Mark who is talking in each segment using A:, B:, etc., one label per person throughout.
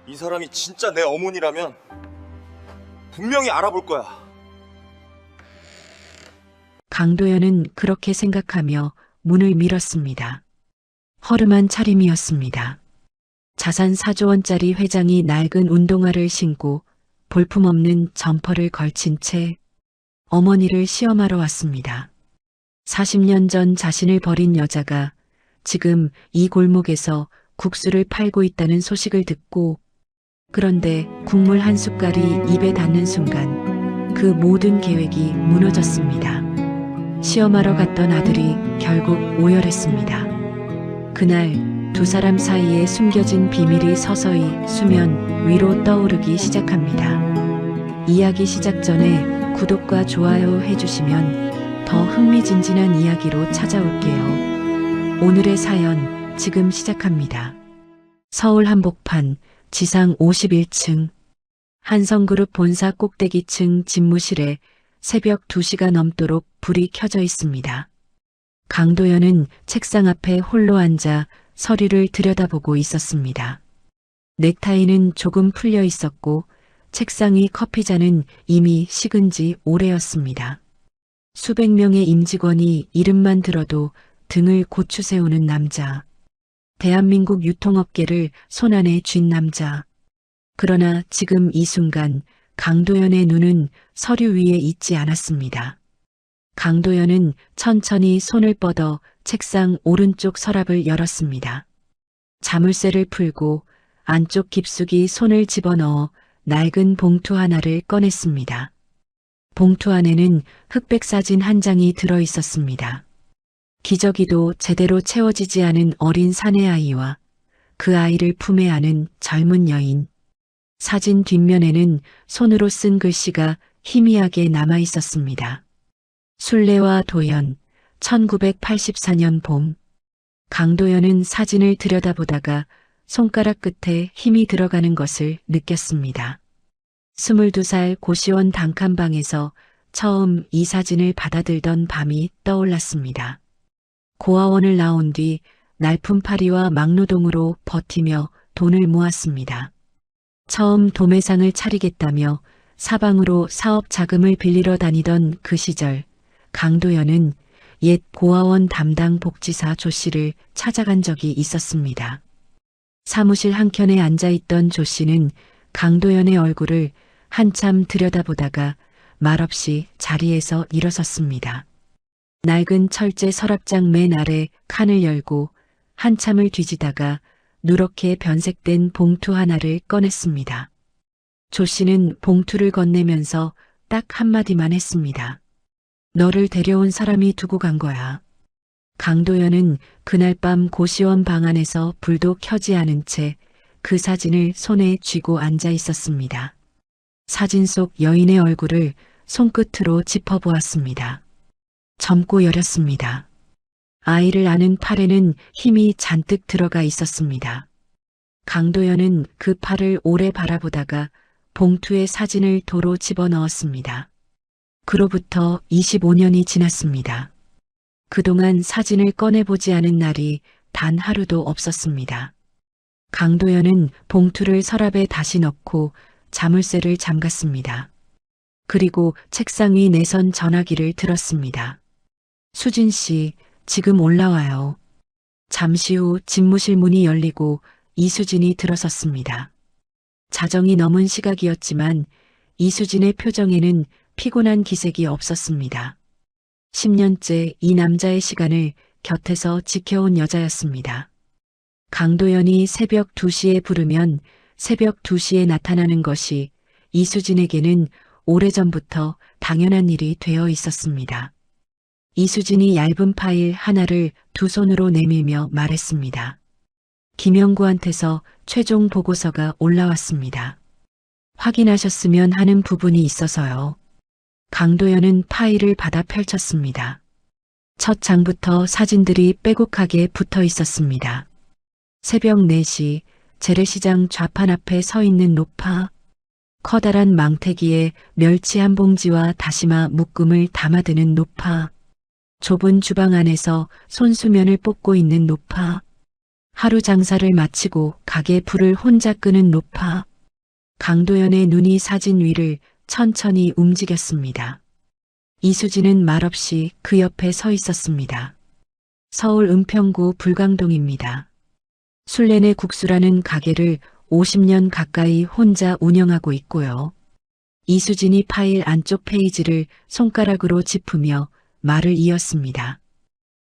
A: 이 사람이 진짜 내 어머니라면 분명히 알아볼 거야.
B: 강도연은 그렇게 생각하며 문을 밀었습니다. 허름한 차림이었습니다. 자산 4조 원짜리 회장이 낡은 운동화를 신고 볼품없는 점퍼를 걸친 채 어머니를 시험하러 왔습니다. 40년 전 자신을 버린 여자가 지금 이 골목에서 국수를 팔고 있다는 소식을 듣고, 그런데 국물 한 숟갈이 입에 닿는 순간 그 모든 계획이 무너졌습니다. 시험하러 갔던 아들이 결국 오열했습니다. 그날 두 사람 사이에 숨겨진 비밀이 서서히 수면 위로 떠오르기 시작합니다. 이야기 시작 전에 구독과 좋아요 해주시면 더 흥미진진한 이야기로 찾아올게요. 오늘의 사연 지금 시작합니다. 서울 한복판 지상 51층 한성그룹 본사 꼭대기층 집무실에 새벽 2시가 넘도록 불이 켜져 있습니다. 강도연은 책상 앞에 홀로 앉아 서류를 들여다보고 있었습니다. 넥타이는 조금 풀려 있었고 책상 위 커피잔은 이미 식은 지 오래였습니다. 수백 명의 임직원이 이름만 들어도 등을 고추세우는 남자. 대한민국 유통업계를 손안에 쥔 남자. 그러나 지금 이 순간 강도연의 눈은 서류 위에 있지 않았습니다. 강도연은 천천히 손을 뻗어 책상 오른쪽 서랍을 열었습니다. 자물쇠를 풀고 안쪽 깊숙이 손을 집어넣어 낡은 봉투 하나를 꺼냈습니다. 봉투 안에는 흑백 사진 한 장이 들어 있었습니다. 기저귀도 제대로 채워지지 않은 어린 사내아이와 그 아이를 품에 안은 젊은 여인. 사진 뒷면에는 손으로 쓴 글씨가 희미하게 남아 있었습니다. 순례와 도연, 1984년 봄. 강도연은 사진을 들여다보다가 손가락 끝에 힘이 들어가는 것을 느꼈습니다. 22살 고시원 단칸방에서 처음 이 사진을 받아들던 밤이 떠올랐습니다. 고아원을 나온 뒤 날품팔이와 막노동으로 버티며 돈을 모았습니다. 처음 도매상을 차리겠다며 사방으로 사업 자금을 빌리러 다니던 그 시절, 강도연은 옛 고아원 담당 복지사 조 씨를 찾아간 적이 있었습니다. 사무실 한켠에 앉아있던 조 씨는 강도연의 얼굴을 한참 들여다보다가 말없이 자리에서 일어섰습니다. 낡은 철제 서랍장 맨 아래 칸을 열고 한참을 뒤지다가 누렇게 변색된 봉투 하나를 꺼냈습니다. 조 씨는 봉투를 건네면서 딱 한마디만 했습니다. 너를 데려온 사람이 두고 간 거야. 강도연은 그날 밤 고시원 방 안에서 불도 켜지 않은 채 그 사진을 손에 쥐고 앉아 있었습니다. 사진 속 여인의 얼굴을 손끝으로 짚어보았습니다. 젊고 여렸습니다. 아이를 안은 팔에는 힘이 잔뜩 들어가 있었습니다. 강도연은 그 팔을 오래 바라보다가 봉투에 사진을 도로 집어넣었습니다. 그로부터 25년이 지났습니다. 그동안 사진을 꺼내보지 않은 날이 단 하루도 없었습니다. 강도연은 봉투를 서랍에 다시 넣고 자물쇠를 잠갔습니다. 그리고 책상 위 내선 전화기를 들었습니다. 수진 씨, 지금 올라와요. 잠시 후 집무실 문이 열리고 이수진이 들어섰습니다. 자정이 넘은 시각이었지만 이수진의 표정에는 피곤한 기색이 없었습니다. 10년째 이 남자의 시간을 곁에서 지켜온 여자였습니다. 강도연이 새벽 2시에 부르면 새벽 2시에 나타나는 것이 이수진에게는 오래전부터 당연한 일이 되어 있었습니다. 이수진이 얇은 파일 하나를 두 손으로 내밀며 말했습니다. 김영구한테서 최종 보고서가 올라왔습니다. 확인하셨으면 하는 부분이 있어서요. 강도연은 파일을 받아 펼쳤습니다. 첫 장부터 사진들이 빼곡하게 붙어 있었습니다. 새벽 4시 재래시장 좌판 앞에 서 있는 노파. 커다란 망태기에 멸치 한 봉지와 다시마 묶음을 담아드는 노파. 좁은 주방 안에서 손수면을 뽑고 있는 노파. 하루 장사를 마치고 가게 불을 혼자 끄는 노파. 강도연의 눈이 사진 위를 천천히 움직였습니다. 이수진은 말없이 그 옆에 서 있었습니다. 서울 은평구 불광동입니다. 술래네 국수라는 가게를 50년 가까이 혼자 운영하고 있고요. 이수진이 파일 안쪽 페이지를 손가락으로 짚으며 말을 이었습니다.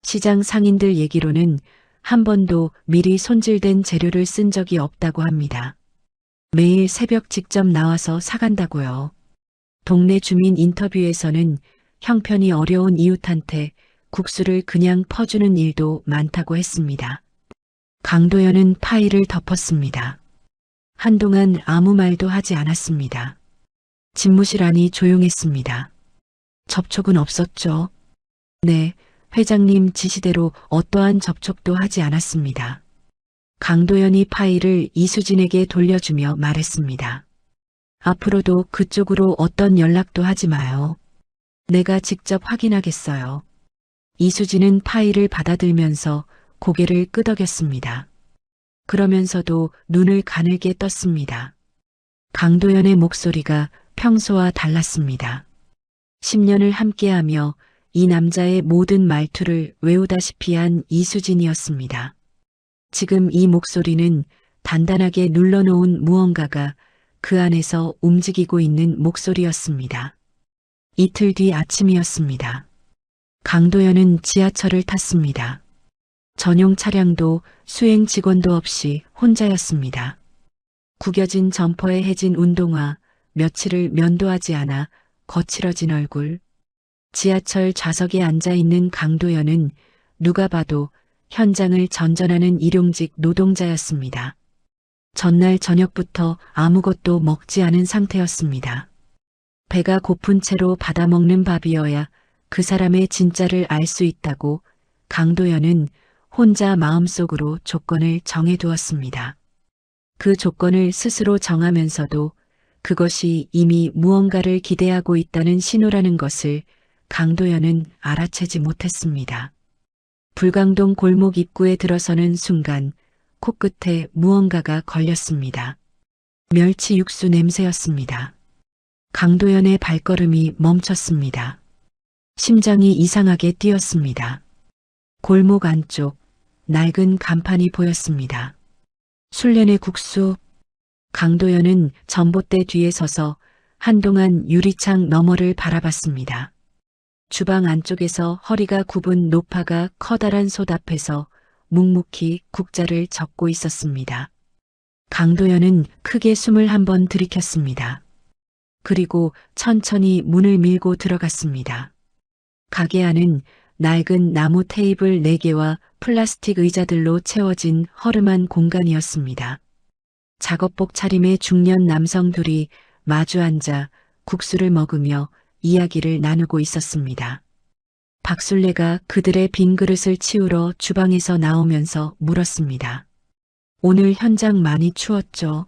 B: 시장 상인들 얘기로는 한 번도 미리 손질된 재료를 쓴 적이 없다고 합니다. 매일 새벽 직접 나와서 사간다고요. 동네 주민 인터뷰에서는 형편이 어려운 이웃한테 국수를 그냥 퍼주는 일도 많다고 했습니다. 강도연은 파일을 덮었습니다. 한동안 아무 말도 하지 않았습니다. 집무실 안이 조용했습니다. 접촉은 없었죠? 네, 회장님 지시대로 어떠한 접촉도 하지 않았습니다. 강도연이 파일을 이수진에게 돌려주며 말했습니다. 앞으로도 그쪽으로 어떤 연락도 하지 마요. 내가 직접 확인하겠어요. 이수진은 파일을 받아들면서 고개를 끄덕였습니다. 그러면서도 눈을 가늘게 떴습니다. 강도연의 목소리가 평소와 달랐습니다. 10년을 함께하며 이 남자의 모든 말투를 외우다시피 한 이수진이었습니다. 지금 이 목소리는 단단하게 눌러놓은 무언가가 그 안에서 움직이고 있는 목소리였습니다. 이틀 뒤 아침이었습니다. 강도연은 지하철을 탔습니다. 전용 차량도 수행 직원도 없이 혼자였습니다. 구겨진 점퍼에 해진 운동화, 며칠을 면도하지 않아 거칠어진 얼굴. 지하철 좌석에 앉아있는 강도연은 누가 봐도 현장을 전전하는 일용직 노동자였습니다. 전날 저녁부터 아무것도 먹지 않은 상태였습니다. 배가 고픈 채로 받아먹는 밥이어야 그 사람의 진짜를 알 수 있다고 강도연은 혼자 마음속으로 조건을 정해두었습니다. 그 조건을 스스로 정하면서도 그것이 이미 무언가를 기대하고 있다는 신호라는 것을 강도연은 알아채지 못했습니다. 불광동 골목 입구에 들어서는 순간 코끝에 무언가가 걸렸습니다. 멸치 육수 냄새였습니다. 강도연의 발걸음이 멈췄습니다. 심장이 이상하게 뛰었습니다. 골목 안쪽 낡은 간판이 보였습니다. 술래네 국수. 강도연은 전봇대 뒤에 서서 한동안 유리창 너머를 바라봤습니다. 주방 안쪽에서 허리가 굽은 노파가 커다란 솥 앞에서 묵묵히 국자를 적고 있었습니다. 강도연은 크게 숨을 한번 들이켰습니다. 그리고 천천히 문을 밀고 들어갔습니다. 가게 안은 낡은 나무 테이블 4개와 플라스틱 의자들로 채워진 허름한 공간이었습니다. 작업복 차림의 중년 남성 둘이 마주 앉아 국수를 먹으며 이야기를 나누고 있었습니다. 박술래가 그들의 빈 그릇을 치우러 주방에서 나오면서 물었습니다. 오늘 현장 많이 추웠죠?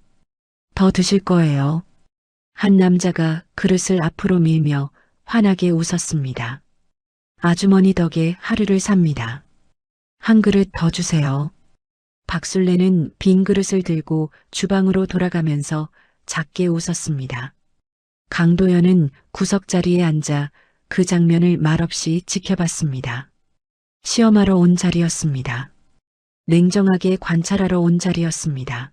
B: 더 드실 거예요. 한 남자가 그릇을 앞으로 밀며 환하게 웃었습니다. 아주머니 덕에 하루를 삽니다. 한 그릇 더 주세요. 박술래는 빈 그릇을 들고 주방으로 돌아가면서 작게 웃었습니다. 강도연은 구석자리에 앉아 그 장면을 말없이 지켜봤습니다. 시험하러 온 자리였습니다. 냉정하게 관찰하러 온 자리였습니다.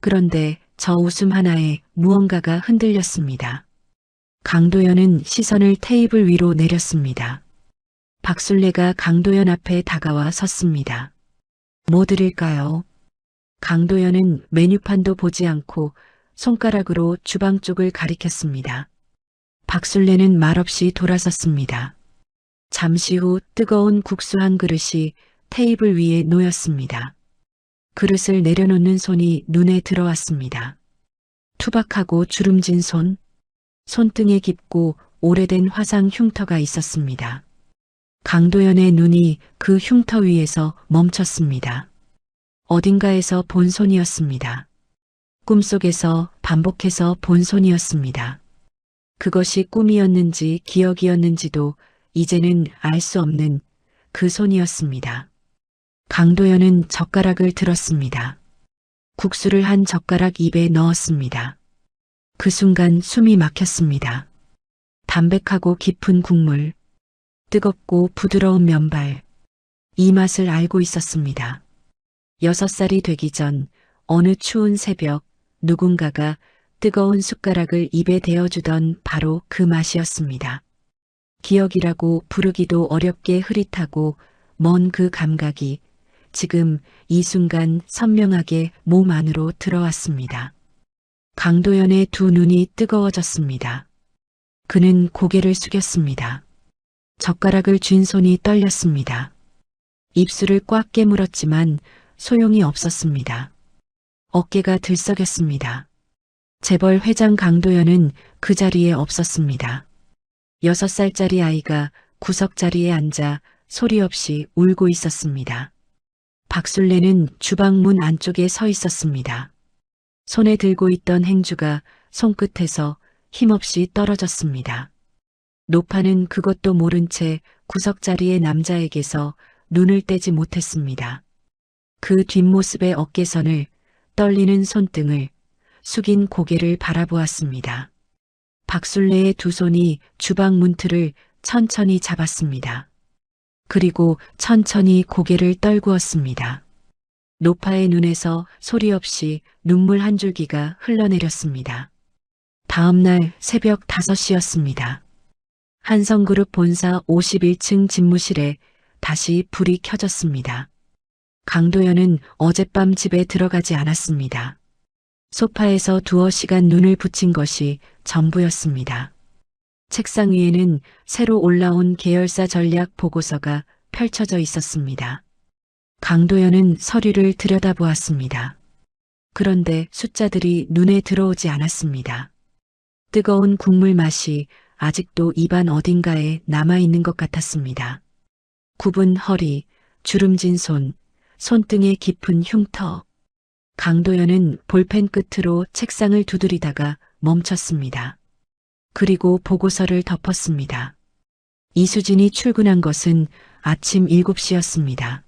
B: 그런데 저 웃음 하나에 무언가가 흔들렸습니다. 강도연은 시선을 테이블 위로 내렸습니다. 박술래가 강도연 앞에 다가와 섰습니다. 뭐 드릴까요? 강도연은 메뉴판도 보지 않고 손가락으로 주방 쪽을 가리켰습니다. 박술래는 말없이 돌아섰습니다. 잠시 후 뜨거운 국수 한 그릇이 테이블 위에 놓였습니다. 그릇을 내려놓는 손이 눈에 들어왔습니다. 투박하고 주름진 손, 손등에 깊고 오래된 화상 흉터가 있었습니다. 강도연의 눈이 그 흉터 위에서 멈췄습니다. 어딘가에서 본 손이었습니다. 꿈속에서 반복해서 본 손이었습니다. 그것이 꿈이었는지 기억이었는지도 이제는 알 수 없는 그 손이었습니다. 강도연은 젓가락을 들었습니다. 국수를 한 젓가락 입에 넣었습니다. 그 순간 숨이 막혔습니다. 담백하고 깊은 국물, 뜨겁고 부드러운 면발, 이 맛을 알고 있었습니다. 6살이 되기 전 어느 추운 새벽 누군가가 뜨거운 숟가락을 입에 대어주던 바로 그 맛이었습니다. 기억이라고 부르기도 어렵게 흐릿하고 먼 그 감각이 지금 이 순간 선명하게 몸 안으로 들어왔습니다. 강도연의 두 눈이 뜨거워졌습니다. 그는 고개를 숙였습니다. 젓가락을 쥔 손이 떨렸습니다. 입술을 꽉 깨물었지만 소용이 없었습니다. 어깨가 들썩였습니다. 재벌 회장 강도연은 그 자리에 없었습니다. 6살짜리 아이가 구석자리에 앉아 소리 없이 울고 있었습니다. 박술래는 주방 문 안쪽에 서 있었습니다. 손에 들고 있던 행주가 손끝에서 힘없이 떨어졌습니다. 노파는 그것도 모른 채 구석자리의 남자에게서 눈을 떼지 못했습니다. 그 뒷모습의 어깨선을, 떨리는 손등을, 숙인 고개를 바라보았습니다. 박술래의 두 손이 주방 문틀을 천천히 잡았습니다. 그리고 천천히 고개를 떨구었습니다. 노파의 눈에서 소리 없이 눈물 한 줄기가 흘러내렸습니다. 다음 날 새벽 5시였습니다. 한성그룹 본사 51층 집무실에 다시 불이 켜졌습니다. 강도연은 어젯밤 집에 들어가지 않았습니다. 소파에서 두어 시간 눈을 붙인 것이 전부였습니다. 책상 위에는 새로 올라온 계열사 전략 보고서가 펼쳐져 있었습니다. 강도연은 서류를 들여다보았습니다. 그런데 숫자들이 눈에 들어오지 않았습니다. 뜨거운 국물 맛이 아직도 입안 어딘가에 남아있는 것 같았습니다. 굽은 허리, 주름진 손, 손등에 깊은 흉터. 강도연은 볼펜 끝으로 책상을 두드리다가 멈췄습니다. 그리고 보고서를 덮었습니다. 이수진이 출근한 것은 아침 7시였습니다.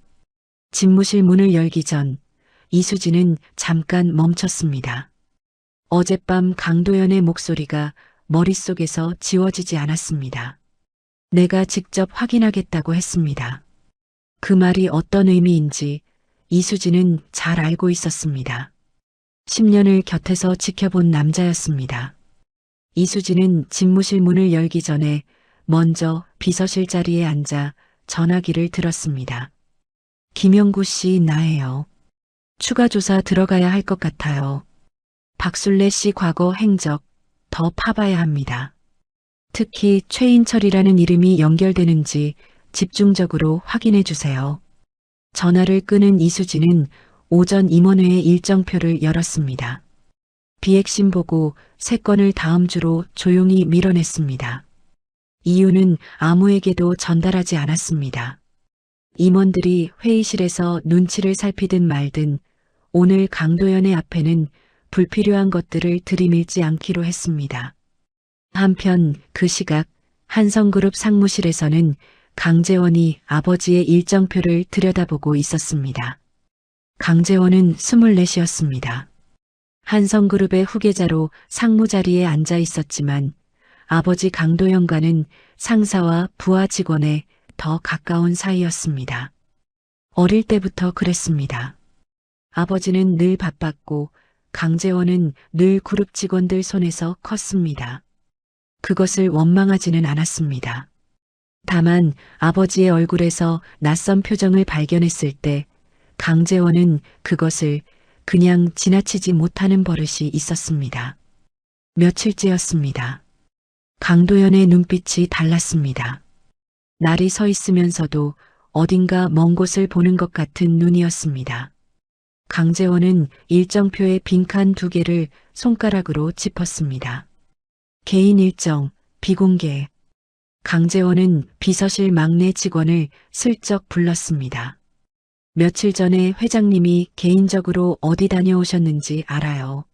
B: 집무실 문을 열기 전 이수진은 잠깐 멈췄습니다. 어젯밤 강도연의 목소리가 머릿속에서 지워지지 않았습니다. 내가 직접 확인하겠다고 했습니다. 그 말이 어떤 의미인지 이수진은 잘 알고 있었습니다. 10년을 곁에서 지켜본 남자였습니다. 이수진은 집무실 문을 열기 전에 먼저 비서실 자리에 앉아 전화기를 들었습니다. 김영구 씨 나예요. 추가 조사 들어가야 할 것 같아요. 박술래 씨 과거 행적 더 파봐야 합니다. 특히 최인철이라는 이름이 연결되는지 집중적으로 확인해 주세요. 전화를 끊은 이수진은 오전 임원회의 일정표를 열었습니다. 비핵심 보고 3건을 다음 주로 조용히 밀어냈습니다. 이유는 아무에게도 전달하지 않았습니다. 임원들이 회의실에서 눈치를 살피든 말든 오늘 강도연의 앞에는 불필요한 것들을 들이밀지 않기로 했습니다. 한편 그 시각 한성그룹 상무실에서는 강재원이 아버지의 일정표를 들여다보고 있었습니다. 강재원은 24이었습니다. 한성그룹의 후계자로 상무 자리에 앉아 있었지만 아버지 강도연과는 상사와 부하 직원의 더 가까운 사이였습니다. 어릴 때부터 그랬습니다. 아버지는 늘 바빴고 강재원은 늘 그룹 직원들 손에서 컸습니다. 그것을 원망하지는 않았습니다. 다만 아버지의 얼굴에서 낯선 표정을 발견했을 때 강재원은 그것을 그냥 지나치지 못하는 버릇이 있었습니다. 며칠째였습니다. 강도연의 눈빛이 달랐습니다. 날이 서 있으면서도 어딘가 먼 곳을 보는 것 같은 눈이었습니다. 강재원은 일정표의 빈칸 2개를 손가락으로 짚었습니다. 개인 일정, 비공개. 강재원은 비서실 막내 직원을 슬쩍 불렀습니다. 며칠 전에 회장님이 개인적으로 어디 다녀오셨는지 알아요.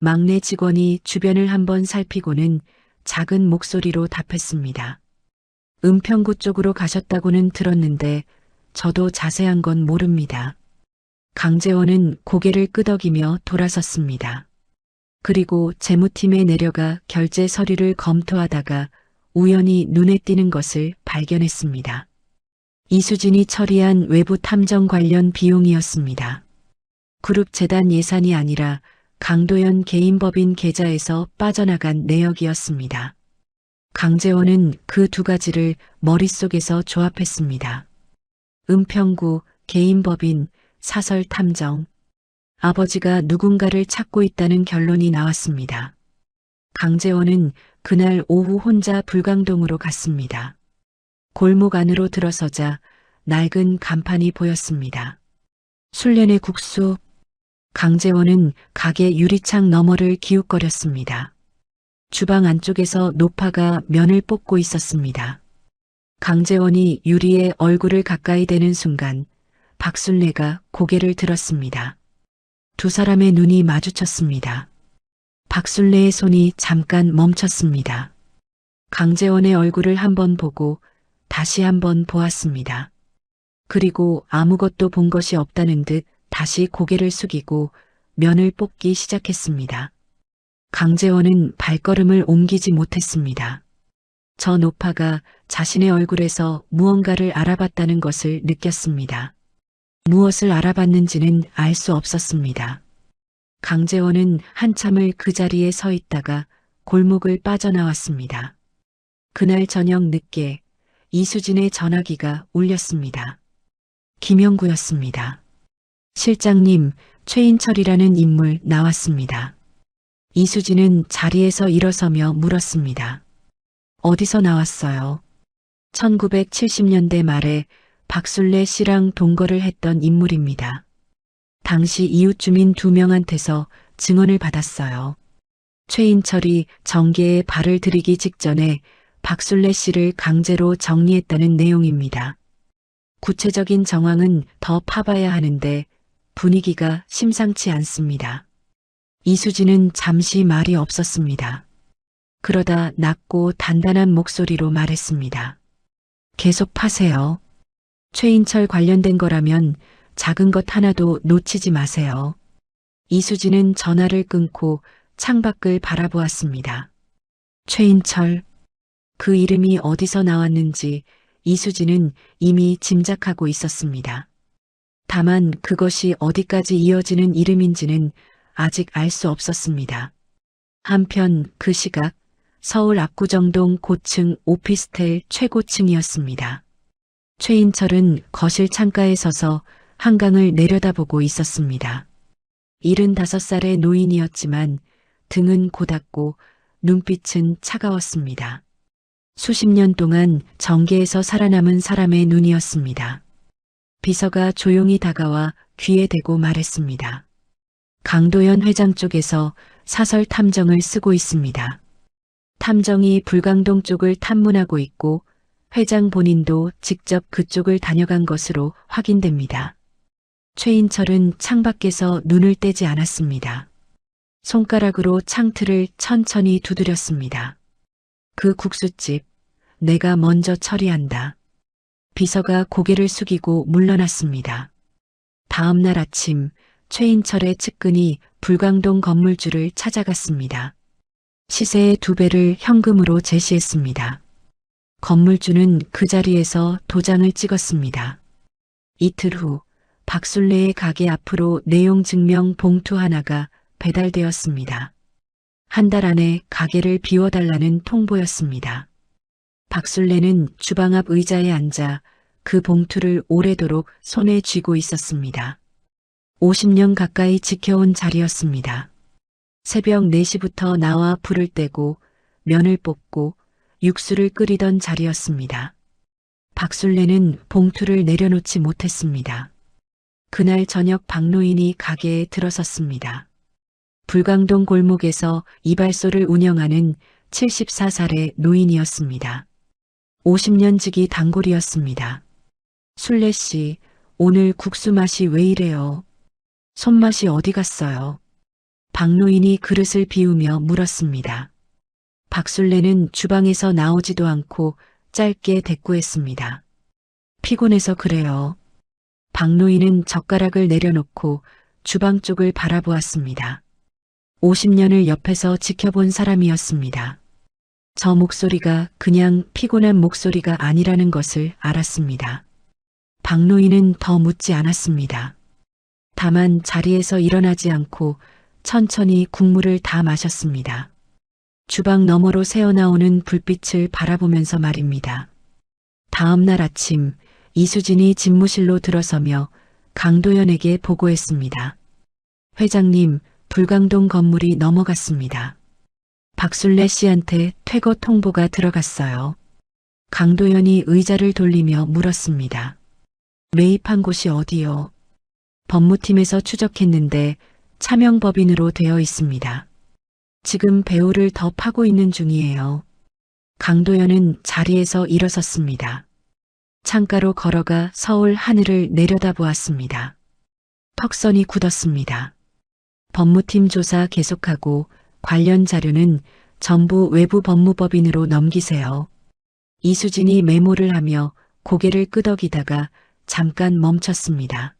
B: 막내 직원이 주변을 한번 살피고는 작은 목소리로 답했습니다. 은평구 쪽으로 가셨다고는 들었는데 저도 자세한 건 모릅니다. 강재원은 고개를 끄덕이며 돌아섰습니다. 그리고 재무팀에 내려가 결제 서류를 검토하다가 우연히 눈에 띄는 것을 발견했습니다. 이수진이 처리한 외부 탐정 관련 비용이었습니다. 그룹 재단 예산이 아니라 강도연 개인 법인 계좌에서 빠져나간 내역이었습니다. 강재원은 그 두 가지를 머릿속에서 조합했습니다. 은평구 개인 법인 사설 탐정. 아버지가 누군가를 찾고 있다는 결론이 나왔습니다. 강재원은 그날 오후 혼자 불광동으로 갔습니다. 골목 안으로 들어서자 낡은 간판이 보였습니다. 술련의 국수. 강재원은 가게 유리창 너머를 기웃거렸습니다. 주방 안쪽에서 노파가 면을 뽑고 있었습니다. 강재원이 유리에 얼굴을 가까이 대는 순간 박순례가 고개를 들었습니다. 두 사람의 눈이 마주쳤습니다. 박순례의 손이 잠깐 멈췄습니다. 강재원의 얼굴을 한번 보고 다시 한번 보았습니다. 그리고 아무것도 본 것이 없다는 듯 다시 고개를 숙이고 면을 뽑기 시작했습니다. 강재원은 발걸음을 옮기지 못했습니다. 저 노파가 자신의 얼굴에서 무언가를 알아봤다는 것을 느꼈습니다. 무엇을 알아봤는지는 알 수 없었습니다. 강재원은 한참을 그 자리에 서 있다가 골목을 빠져나왔습니다. 그날 저녁 늦게 이수진의 전화기가 울렸습니다. 김영구였습니다. 실장님, 최인철이라는 인물 나왔습니다. 이수진은 자리에서 일어서며 물었습니다. 어디서 나왔어요? 1970년대 말에 박순례 씨랑 동거를 했던 인물입니다. 당시 이웃 주민 2명한테서 증언을 받았어요. 최인철이 정계에 발을 들이기 직전에 박순례 씨를 강제로 정리했다는 내용입니다. 구체적인 정황은 더 파봐야 하는데 분위기가 심상치 않습니다. 이수진은 잠시 말이 없었습니다. 그러다 낮고 단단한 목소리로 말했습니다. 계속 파세요. 최인철 관련된 거라면 작은 것 하나도 놓치지 마세요. 이수진은 전화를 끊고 창밖을 바라보았습니다. 최인철. 그 이름이 어디서 나왔는지 이수진은 이미 짐작하고 있었습니다. 다만 그것이 어디까지 이어지는 이름인지는 아직 알 수 없었습니다. 한편 그 시각 서울 압구정동 고층 오피스텔 최고층이었습니다. 최인철은 거실 창가에 서서 한강을 내려다보고 있었습니다. 75살의 노인이었지만 등은 고닫고 눈빛은 차가웠습니다. 수십 년 동안 정계에서 살아남은 사람의 눈이었습니다. 비서가 조용히 다가와 귀에 대고 말했습니다. 강도연 회장 쪽에서 사설 탐정을 쓰고 있습니다. 탐정이 불광동 쪽을 탐문하고 있고 회장 본인도 직접 그쪽을 다녀간 것으로 확인됩니다. 최인철은 창밖에서 눈을 떼지 않았습니다. 손가락으로 창틀을 천천히 두드렸습니다. 그 국수집, 내가 먼저 처리한다. 비서가 고개를 숙이고 물러났습니다. 다음 날 아침 최인철의 측근이 불광동 건물주를 찾아갔습니다. 시세의 2배를 현금으로 제시했습니다. 건물주는 그 자리에서 도장을 찍었습니다. 이틀 후 박순례의 가게 앞으로 내용 증명 봉투 하나가 배달되었습니다. 한 달 안에 가게를 비워달라는 통보였습니다. 박순례는 주방 앞 의자에 앉아 그 봉투를 오래도록 손에 쥐고 있었습니다. 50년 가까이 지켜온 자리였습니다. 새벽 4시부터 나와 불을 떼고 면을 뽑고 육수를 끓이던 자리였습니다. 박순례는 봉투를 내려놓지 못했습니다. 그날 저녁 박노인이 가게에 들어섰습니다. 불광동 골목에서 이발소를 운영하는 74살의 노인이었습니다. 50년 지기 단골이었습니다. 순례 씨, 오늘 국수 맛이 왜 이래요? 손맛이 어디 갔어요? 박노인이 그릇을 비우며 물었습니다. 박순례는 주방에서 나오지도 않고 짧게 대꾸했습니다. 피곤해서 그래요. 박노인은 젓가락을 내려놓고 주방 쪽을 바라보았습니다. 50년을 옆에서 지켜본 사람이었습니다. 저 목소리가 그냥 피곤한 목소리가 아니라는 것을 알았습니다. 박노인은 더 묻지 않았습니다. 다만 자리에서 일어나지 않고 천천히 국물을 다 마셨습니다. 주방 너머로 새어나오는 불빛을 바라보면서 말입니다. 다음 날 아침 이수진이 집무실로 들어서며 강도연에게 보고했습니다. 회장님, 불광동 건물이 넘어갔습니다. 박술래 씨한테 퇴거 통보가 들어갔어요. 강도연이 의자를 돌리며 물었습니다. 매입한 곳이 어디요? 법무팀에서 추적했는데 차명법인으로 되어 있습니다. 지금 배우를 더 파고 있는 중이에요. 강도연은 자리에서 일어섰습니다. 창가로 걸어가 서울 하늘을 내려다보았습니다. 턱선이 굳었습니다. 법무팀 조사 계속하고 관련 자료는 전부 외부 법무법인으로 넘기세요. 이수진이 메모를 하며 고개를 끄덕이다가 잠깐 멈췄습니다.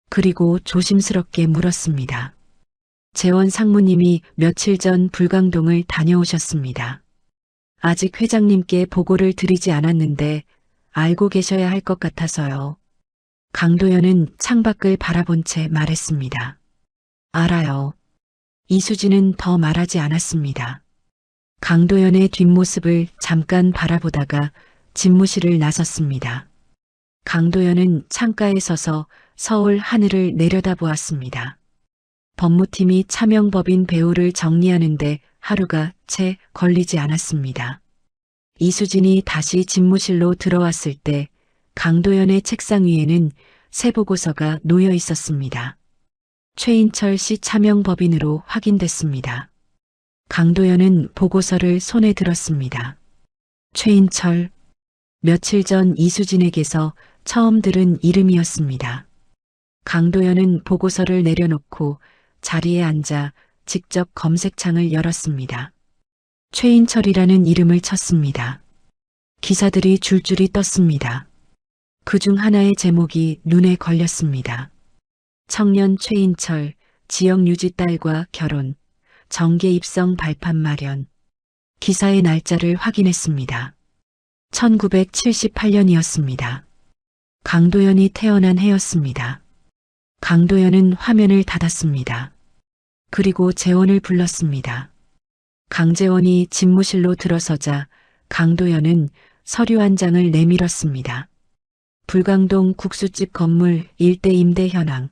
B: 그리고 조심스럽게 물었습니다. 재원 상무님이 며칠 전 불광동을 다녀오셨습니다. 아직 회장님께 보고를 드리지 않았는데 알고 계셔야 할 것 같아서요. 강도연은 창밖을 바라본 채 말했습니다. 알아요. 이수진은 더 말하지 않았습니다. 강도연의 뒷모습을 잠깐 바라보다가 집무실을 나섰습니다. 강도연은 창가에 서서 서울 하늘을 내려다보았습니다. 법무팀이 차명법인 배우를 정리하는데 하루가 채 걸리지 않았습니다. 이수진이 다시 집무실로 들어왔을 때 강도연의 책상 위에는 새 보고서가 놓여 있었습니다. 최인철 씨 차명법인으로 확인됐습니다. 강도연은 보고서를 손에 들었습니다. 최인철, 며칠 전 이수진에게서 처음 들은 이름이었습니다. 강도연은 보고서를 내려놓고 자리에 앉아 직접 검색창을 열었습니다. 최인철이라는 이름을 쳤습니다. 기사들이 줄줄이 떴습니다. 그중 하나의 제목이 눈에 걸렸습니다. 청년 최인철, 지역 유지 딸과 결혼, 정계 입성 발판 마련. 기사의 날짜를 확인했습니다. 1978년이었습니다. 강도연이 태어난 해였습니다. 강도연은 화면을 닫았습니다. 그리고 재원을 불렀습니다. 강재원이 집무실로 들어서자 강도연은 서류 한 장을 내밀었습니다. 불광동 국수집 건물 일대 임대 현황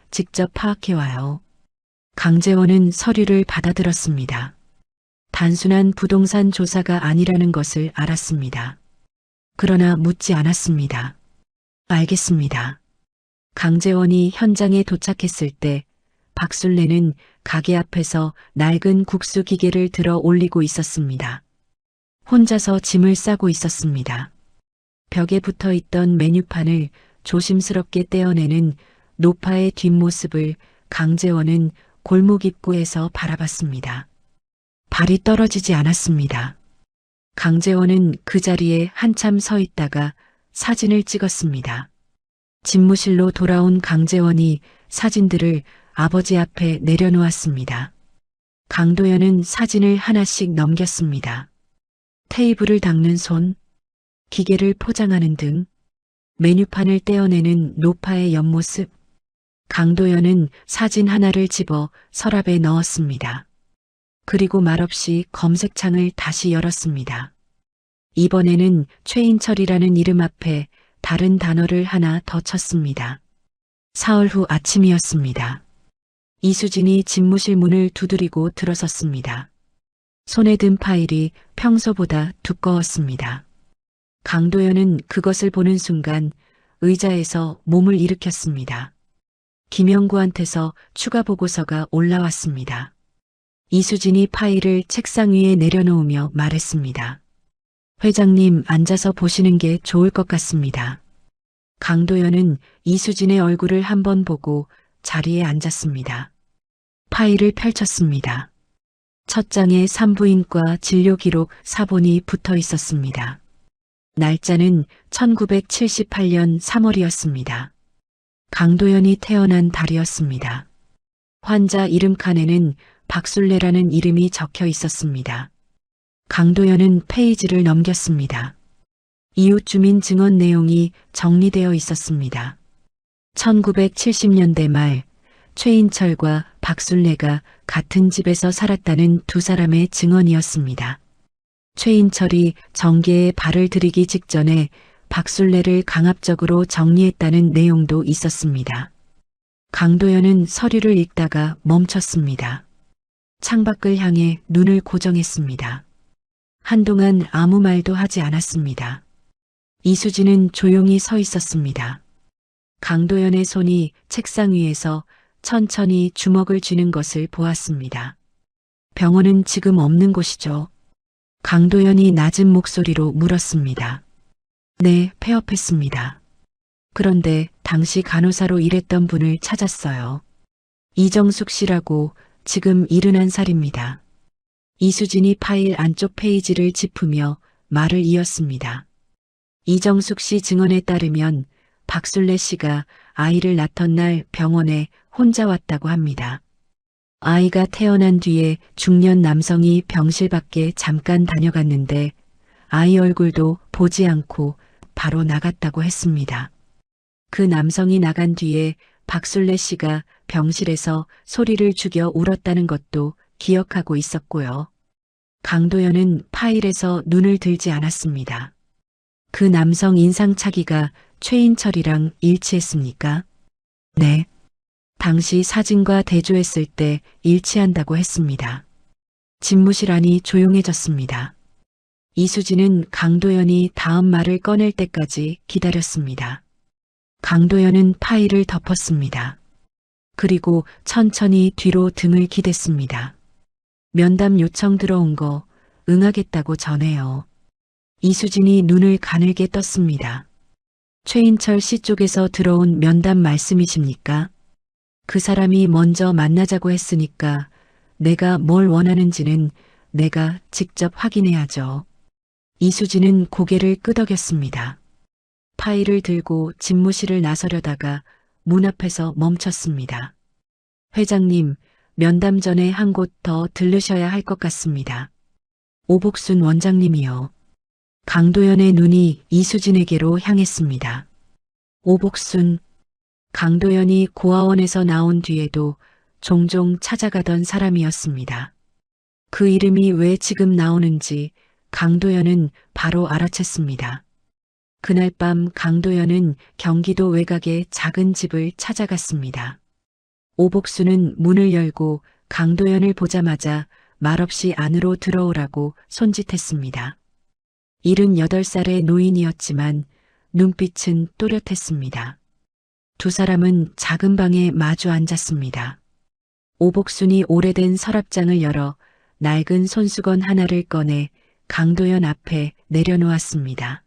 B: 직접 파악해와요. 강재원은 서류를 받아들었습니다. 단순한 부동산 조사가 아니라는 것을 알았습니다. 그러나 묻지 않았습니다. 알겠습니다. 강재원이 현장에 도착했을 때 박술래는 가게 앞에서 낡은 국수 기계를 들어 올리고 있었습니다. 혼자서 짐을 싸고 있었습니다. 벽에 붙어 있던 메뉴판을 조심스럽게 떼어내는 노파의 뒷모습을 강재원은 골목 입구에서 바라봤습니다. 발이 떨어지지 않았습니다. 강재원은 그 자리에 한참 서 있다가 사진을 찍었습니다. 집무실로 돌아온 강재원이 사진들을 아버지 앞에 내려놓았습니다. 강도연은 사진을 하나씩 넘겼습니다. 테이블을 닦는 손, 기계를 포장하는 등, 메뉴판을 떼어내는 노파의 옆모습. 강도연은 사진 하나를 집어 서랍에 넣었습니다. 그리고 말없이 검색창을 다시 열었습니다. 이번에는 최인철이라는 이름 앞에 다른 단어를 하나 더 쳤습니다. 사흘 후 아침이었습니다. 이수진이 집무실 문을 두드리고 들어섰습니다. 손에 든 파일이 평소보다 두꺼웠습니다. 강도연은 그것을 보는 순간 의자에서 몸을 일으켰습니다. 김영구한테서 추가 보고서가 올라왔습니다. 이수진이 파일을 책상 위에 내려놓으며 말했습니다. 회장님, 앉아서 보시는 게 좋을 것 같습니다. 강도연은 이수진의 얼굴을 한번 보고 자리에 앉았습니다. 파일을 펼쳤습니다. 첫 장에 산부인과 진료 기록 사본이 붙어 있었습니다. 날짜는 1978년 3월이었습니다. 강도연이 태어난 달이었습니다. 환자 이름칸에는 박술래라는 이름이 적혀 있었습니다. 강도연은 페이지를 넘겼습니다. 이웃 주민 증언 내용이 정리되어 있었습니다. 1970년대 말 최인철과 박술래가 같은 집에서 살았다는 두 사람의 증언이었습니다. 최인철이 정계에 발을 들이기 직전에 박술래를 강압적으로 정리했다는 내용도 있었습니다. 강도연은 서류를 읽다가 멈췄습니다. 창밖을 향해 눈을 고정했습니다. 한동안 아무 말도 하지 않았습니다. 이수진은 조용히 서 있었습니다. 강도연의 손이 책상 위에서 천천히 주먹을 쥐는 것을 보았습니다. 병원은 지금 없는 곳이죠? 강도연이 낮은 목소리로 물었습니다. 네, 폐업했습니다. 그런데 당시 간호사로 일했던 분을 찾았어요. 이정숙 씨라고 지금 71살입니다. 이수진이 파일 안쪽 페이지를 짚으며 말을 이었습니다. 이정숙 씨 증언에 따르면 박술래 씨가 아이를 낳던 날 병원에 혼자 왔다고 합니다. 아이가 태어난 뒤에 중년 남성이 병실 밖에 잠깐 다녀갔는데 아이 얼굴도 보지 않고 바로 나갔다고 했습니다. 그 남성이 나간 뒤에 박술래 씨가 병실에서 소리를 죽여 울었다는 것도 기억하고 있었고요. 강도연은 파일에서 눈을 들지 않았습니다. 그 남성 인상착의가 최인철이랑 일치했습니까? 네. 당시 사진과 대조했을 때 일치한다고 했습니다. 집무실 안이 조용해졌습니다. 이수진은 강도연이 다음 말을 꺼낼 때까지 기다렸습니다. 강도연은 파일을 덮었습니다. 그리고 천천히 뒤로 등을 기댔습니다. 면담 요청 들어온 거 응하겠다고 전해요. 이수진이 눈을 가늘게 떴습니다. 최인철 씨 쪽에서 들어온 면담 말씀이십니까? 그 사람이 먼저 만나자고 했으니까 내가 뭘 원하는지는 내가 직접 확인해야죠. 이수진은 고개를 끄덕였습니다. 파일을 들고 집무실을 나서려다가 문 앞에서 멈췄습니다. 회장님, 면담 전에 한 곳 더 들르셔야 할 것 같습니다. 오복순 원장님이요. 강도연의 눈이 이수진에게로 향했습니다. 오복순, 강도연이 고아원에서 나온 뒤에도 종종 찾아가던 사람이었습니다. 그 이름이 왜 지금 나오는지 강도연은 바로 알아챘습니다. 그날 밤 강도연은 경기도 외곽의 작은 집을 찾아갔습니다. 오복순은 문을 열고 강도연을 보자마자 말없이 안으로 들어오라고 손짓했습니다. 78살의 노인이었지만 눈빛은 또렷했습니다. 두 사람은 작은 방에 마주 앉았습니다. 오복순이 오래된 서랍장을 열어 낡은 손수건 하나를 꺼내 강도연 앞에 내려놓았습니다.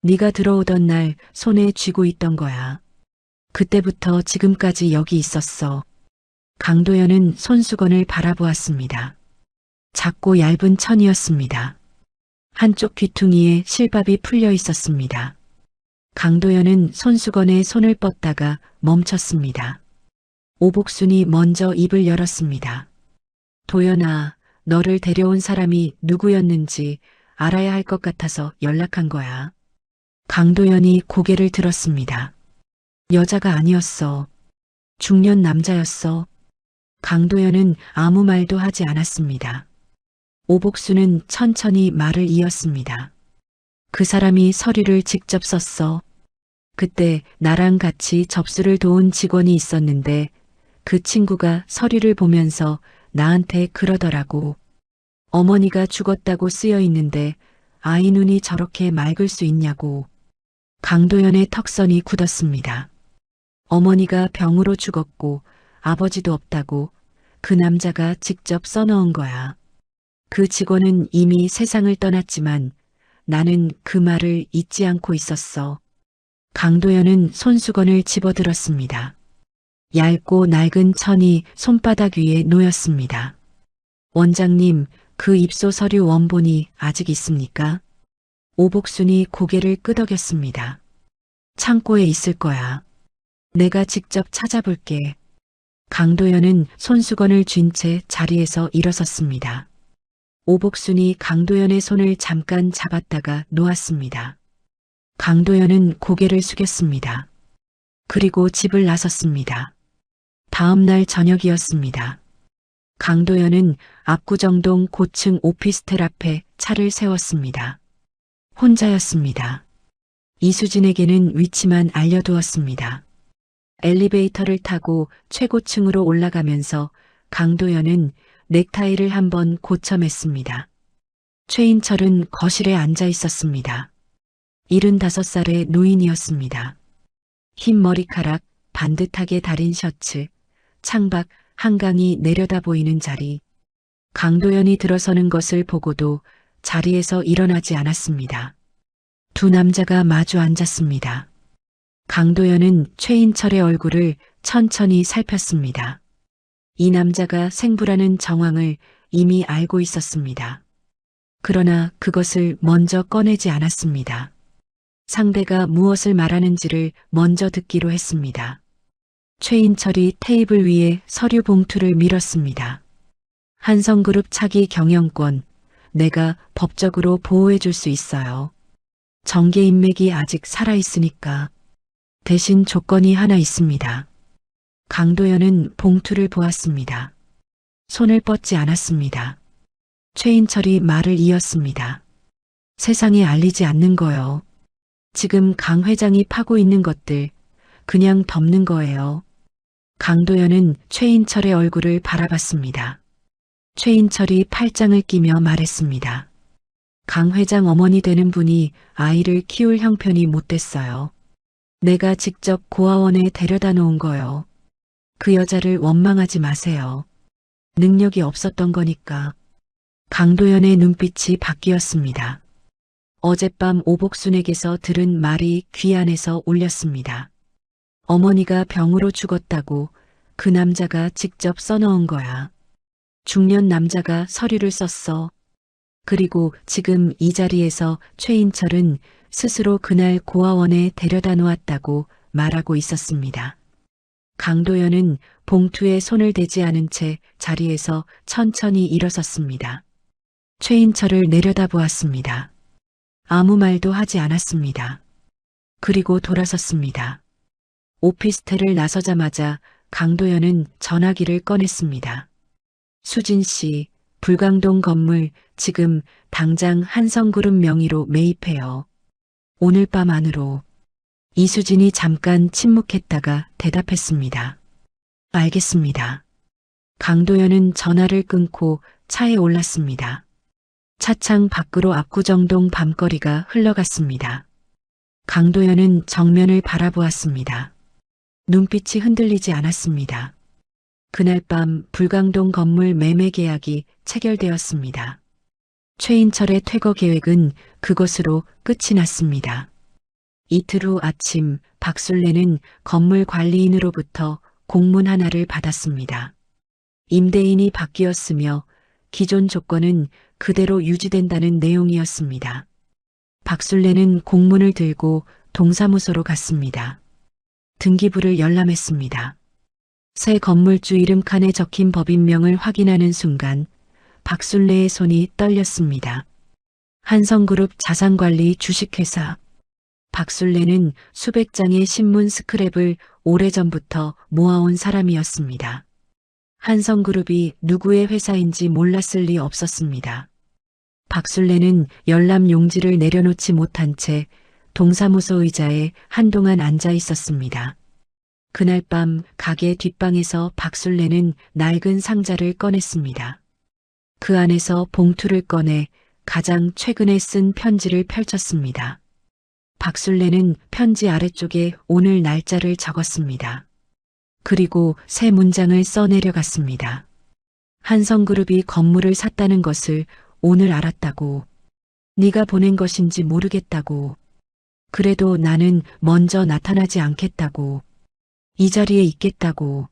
B: 네가 들어오던 날 손에 쥐고 있던 거야. 그때부터 지금까지 여기 있었어. 강도연은 손수건을 바라보았습니다. 작고 얇은 천이었습니다. 한쪽 귀퉁이에 실밥이 풀려 있었습니다. 강도연은 손수건에 손을 뻗다가 멈췄습니다. 오복순이 먼저 입을 열었습니다. 도연아, 너를 데려온 사람이 누구였는지 알아야 할 것 같아서 연락한 거야. 강도연이 고개를 들었습니다. 여자가 아니었어. 중년 남자였어. 강도연은 아무 말도 하지 않았습니다. 오복순은 천천히 말을 이었습니다. 그 사람이 서류를 직접 썼어. 그때 나랑 같이 접수를 도운 직원이 있었는데 그 친구가 서류를 보면서 나한테 그러더라고. 어머니가 죽었다고 쓰여 있는데 아이 눈이 저렇게 맑을 수 있냐고. 강도연의 턱선이 굳었습니다. 어머니가 병으로 죽었고 아버지도 없다고 그 남자가 직접 써넣은 거야. 그 직원은 이미 세상을 떠났지만 나는 그 말을 잊지 않고 있었어. 강도연은 손수건을 집어들었습니다. 얇고 낡은 천이 손바닥 위에 놓였습니다. 원장님, 그 입소 서류 원본이 아직 있습니까? 오복순이 고개를 끄덕였습니다. 창고에 있을 거야. 내가 직접 찾아볼게. 강도연은 손수건을 쥔 채 자리에서 일어섰습니다. 오복순이 강도연의 손을 잠깐 잡았다가 놓았습니다. 강도연은 고개를 숙였습니다. 그리고 집을 나섰습니다. 다음 날 저녁이었습니다. 강도연은 압구정동 고층 오피스텔 앞에 차를 세웠습니다. 혼자였습니다. 이수진에게는 위치만 알려두었습니다. 엘리베이터를 타고 최고층으로 올라가면서 강도연은 넥타이를 한번 고쳐맸습니다. 최인철은 거실에 앉아 있었습니다. 75살의 노인이었습니다. 흰 머리카락, 반듯하게 다린 셔츠, 창밖 한강이 내려다 보이는 자리. 강도연이 들어서는 것을 보고도 자리에서 일어나지 않았습니다. 두 남자가 마주 앉았습니다. 강도연은 최인철의 얼굴을 천천히 살폈습니다. 이 남자가 생부라는 정황을 이미 알고 있었습니다. 그러나 그것을 먼저 꺼내지 않았습니다. 상대가 무엇을 말하는지를 먼저 듣기로 했습니다. 최인철이 테이블 위에 서류 봉투를 밀었습니다. 한성그룹 차기 경영권, 내가 법적으로 보호해 줄 수 있어요. 정계 인맥이 아직 살아있으니까. 대신 조건이 하나 있습니다. 강도연은 봉투를 보았습니다. 손을 뻗지 않았습니다. 최인철이 말을 이었습니다. 세상에 알리지 않는 거요. 지금 강 회장이 파고 있는 것들 그냥 덮는 거예요. 강도연은 최인철의 얼굴을 바라봤습니다. 최인철이 팔짱을 끼며 말했습니다. 강 회장 어머니 되는 분이 아이를 키울 형편이 못 됐어요. 내가 직접 고아원에 데려다 놓은 거요. 그 여자를 원망하지 마세요. 능력이 없었던 거니까. 강도연의 눈빛이 바뀌었습니다. 어젯밤 오복순에게서 들은 말이 귀 안에서 울렸습니다. 어머니가 병으로 죽었다고 그 남자가 직접 써넣은 거야. 중년 남자가 서류를 썼어. 그리고 지금 이 자리에서 최인철은 스스로 그날 고아원에 데려다 놓았다고 말하고 있었습니다. 강도연은 봉투에 손을 대지 않은 채 자리에서 천천히 일어섰습니다. 최인철을 내려다보았습니다. 아무 말도 하지 않았습니다. 그리고 돌아섰습니다. 오피스텔을 나서자마자 강도연은 전화기를 꺼냈습니다. 수진 씨, 불광동 건물 지금 당장 한성그룹 명의로 매입해요. 오늘 밤 안으로. 이수진이 잠깐 침묵했다가 대답했습니다. 알겠습니다. 강도연은 전화를 끊고 차에 올랐습니다. 차창 밖으로 압구정동 밤거리가 흘러갔습니다. 강도연은 정면을 바라보았습니다. 눈빛이 흔들리지 않았습니다. 그날 밤 불광동 건물 매매 계약이 체결되었습니다. 최인철의 퇴거 계획은 그것으로 끝이 났습니다. 이틀 후 아침 박술래는 건물 관리인으로부터 공문 하나를 받았습니다. 임대인이 바뀌었으며 기존 조건은 그대로 유지된다는 내용이었습니다. 박술래는 공문을 들고 동사무소로 갔습니다. 등기부를 열람했습니다. 새 건물주 이름 칸에 적힌 법인명을 확인하는 순간 박술래의 손이 떨렸습니다. 한성그룹 자산관리 주식회사. 박술래는 수백 장의 신문 스크랩을 오래전부터 모아온 사람이었습니다. 한성그룹이 누구의 회사인지 몰랐을 리 없었습니다. 박술래는 열람 용지를 내려놓지 못한 채 동사무소 의자에 한동안 앉아 있었습니다. 그날 밤 가게 뒷방에서 박술래는 낡은 상자를 꺼냈습니다. 그 안에서 봉투를 꺼내 가장 최근에 쓴 편지를 펼쳤습니다. 박술래는 편지 아래쪽에 오늘 날짜를 적었습니다. 그리고 새 문장을 써내려갔습니다. 한성그룹이 건물을 샀다는 것을 오늘 알았다고. 네가 보낸 것인지 모르겠다고. 그래도 나는 먼저 나타나지 않겠다고. 이 자리에 있겠다고.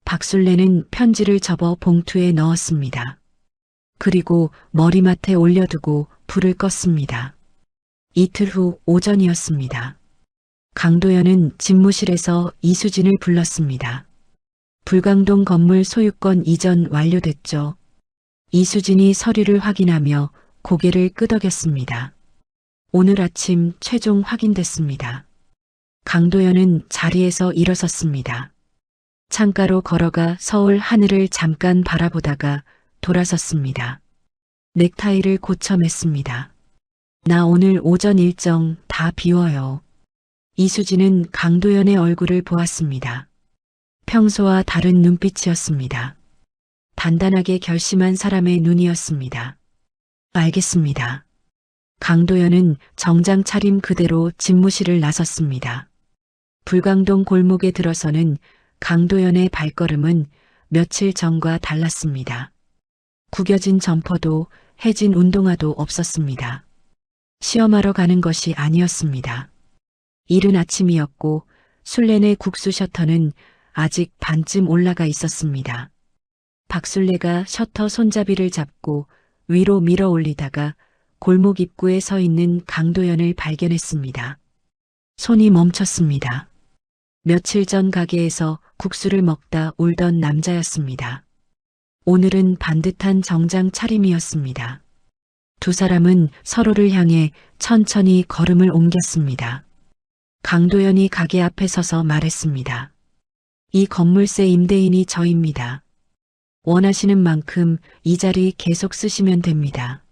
B: 박술래는 편지를 접어 봉투에 넣었습니다. 그리고 머리맡에 올려두고 불을 껐습니다. 이틀 후 오전이었습니다. 강도연은 집무실에서 이수진을 불렀습니다. 불광동 건물 소유권 이전 완료됐죠. 이수진이 서류를 확인하며 고개를 끄덕였습니다. 오늘 아침 최종 확인됐습니다. 강도연은 자리에서 일어섰습니다. 창가로 걸어가 서울 하늘을 잠깐 바라보다가 돌아섰습니다. 넥타이를 고쳐 맸습니다. 나 오늘 오전 일정 다 비워요. 이수진은 강도연의 얼굴을 보았습니다. 평소와 다른 눈빛이었습니다. 단단하게 결심한 사람의 눈이었습니다. 알겠습니다. 강도연은 정장 차림 그대로 집무실을 나섰습니다. 불광동 골목에 들어서는 강도연의 발걸음은 며칠 전과 달랐습니다. 구겨진 점퍼도 해진 운동화도 없었습니다. 시험하러 가는 것이 아니었습니다. 이른 아침이었고 술래네 국수 셔터는 아직 반쯤 올라가 있었습니다. 박술래가 셔터 손잡이를 잡고 위로 밀어 올리다가 골목 입구에 서 있는 강도연을 발견했습니다. 손이 멈췄습니다. 며칠 전 가게에서 국수를 먹다 울던 남자였습니다. 오늘은 반듯한 정장 차림이었습니다. 두 사람은 서로를 향해 천천히 걸음을 옮겼습니다. 강도연이 가게 앞에 서서 말했습니다. 이 건물세 임대인이 저입니다. 원하시는 만큼 이 자리 계속 쓰시면 됩니다.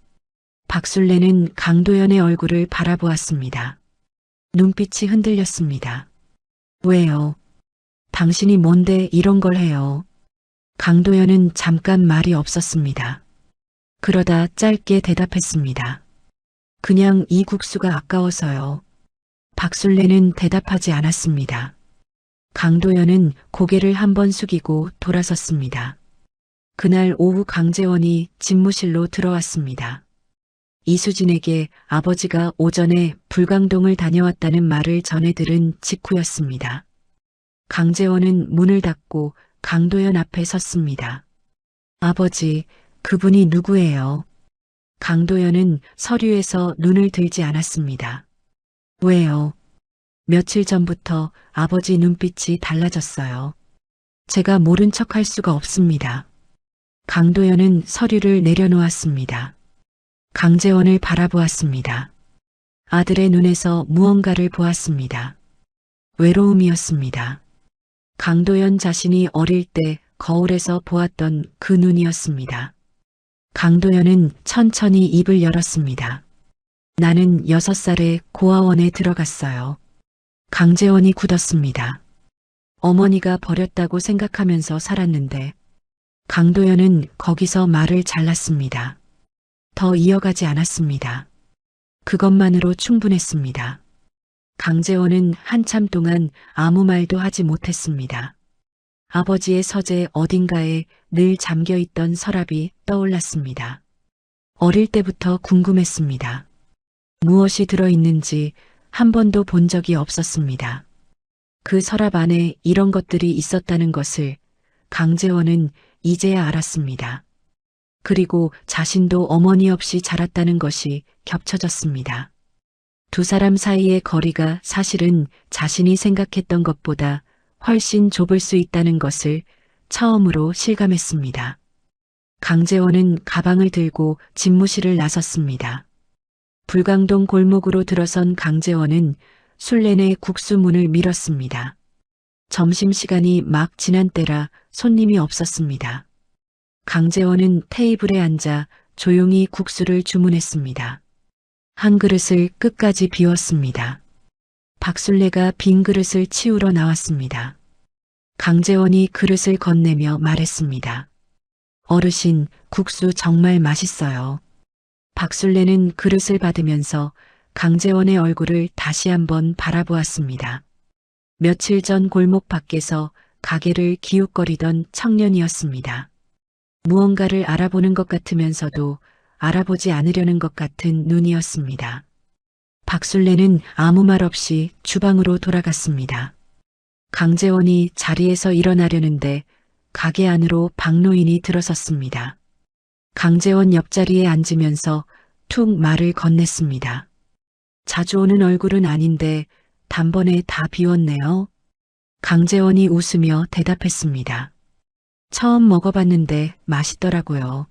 B: 박술래는 강도연의 얼굴을 바라보았습니다. 눈빛이 흔들렸습니다. 왜요? 당신이 뭔데 이런 걸 해요? 강도연은 잠깐 말이 없었습니다. 그러다 짧게 대답했습니다. 그냥 이 국수가 아까워서요. 박술래는 대답하지 않았습니다. 강도연은 고개를 한번 숙이고 돌아섰습니다. 그날 오후 강재원이 집무실로 들어왔습니다. 이수진에게 아버지가 오전에 불광동을 다녀왔다는 말을 전해 들은 직후였습니다. 강재원은 문을 닫고 강도연 앞에 섰습니다. 아버지, 그분이 누구예요? 강도연은 서류에서 눈을 들지 않았습니다. 왜요? 며칠 전부터 아버지 눈빛이 달라졌어요. 제가 모른 척 할 수가 없습니다. 강도연은 서류를 내려놓았습니다. 강재원을 바라보았습니다. 아들의 눈에서 무언가를 보았습니다. 외로움이었습니다. 강도연 자신이 어릴 때 거울에서 보았던 그 눈이었습니다. 강도연은 천천히 입을 열었습니다. 나는 6살에 고아원에 들어갔어요. 강재원이 굳었습니다. 어머니가 버렸다고 생각하면서 살았는데 강도연은 거기서 말을 잘랐습니다. 더 이어가지 않았습니다. 그것만으로 충분했습니다. 강재원은 한참 동안 아무 말도 하지 못했습니다. 아버지의 서재 어딘가에 늘 잠겨있던 서랍이 떠올랐습니다. 어릴 때부터 궁금했습니다. 무엇이 들어있는지 한 번도 본 적이 없었습니다. 그 서랍 안에 이런 것들이 있었다는 것을 강재원은 이제야 알았습니다. 그리고 자신도 어머니 없이 자랐다는 것이 겹쳐졌습니다. 두 사람 사이의 거리가 사실은 자신이 생각했던 것보다 훨씬 좁을 수 있다는 것을 처음으로 실감했습니다. 강재원은 가방을 들고 집무실을 나섰습니다. 불광동 골목으로 들어선 강재원은 술래네 국수문을 밀었습니다. 점심시간이 막 지난 때라 손님이 없었습니다. 강재원은 테이블에 앉아 조용히 국수를 주문했습니다. 한 그릇을 끝까지 비웠습니다. 박술래가 빈 그릇을 치우러 나왔습니다. 강재원이 그릇을 건네며 말했습니다. 어르신, 국수 정말 맛있어요. 박술래는 그릇을 받으면서 강재원의 얼굴을 다시 한번 바라보았습니다. 며칠 전 골목 밖에서 가게를 기웃거리던 청년이었습니다. 무언가를 알아보는 것 같으면서도 알아보지 않으려는 것 같은 눈이었습니다. 박술래는 아무 말 없이 주방으로 돌아갔습니다. 강재원이 자리에서 일어나려는데 가게 안으로 박노인이 들어섰습니다. 강재원 옆자리에 앉으면서 툭 말을 건넸습니다. 자주 오는 얼굴은 아닌데 단번에 다 비웠네요. 강재원이 웃으며 대답했습니다. 처음 먹어봤는데 맛있더라고요.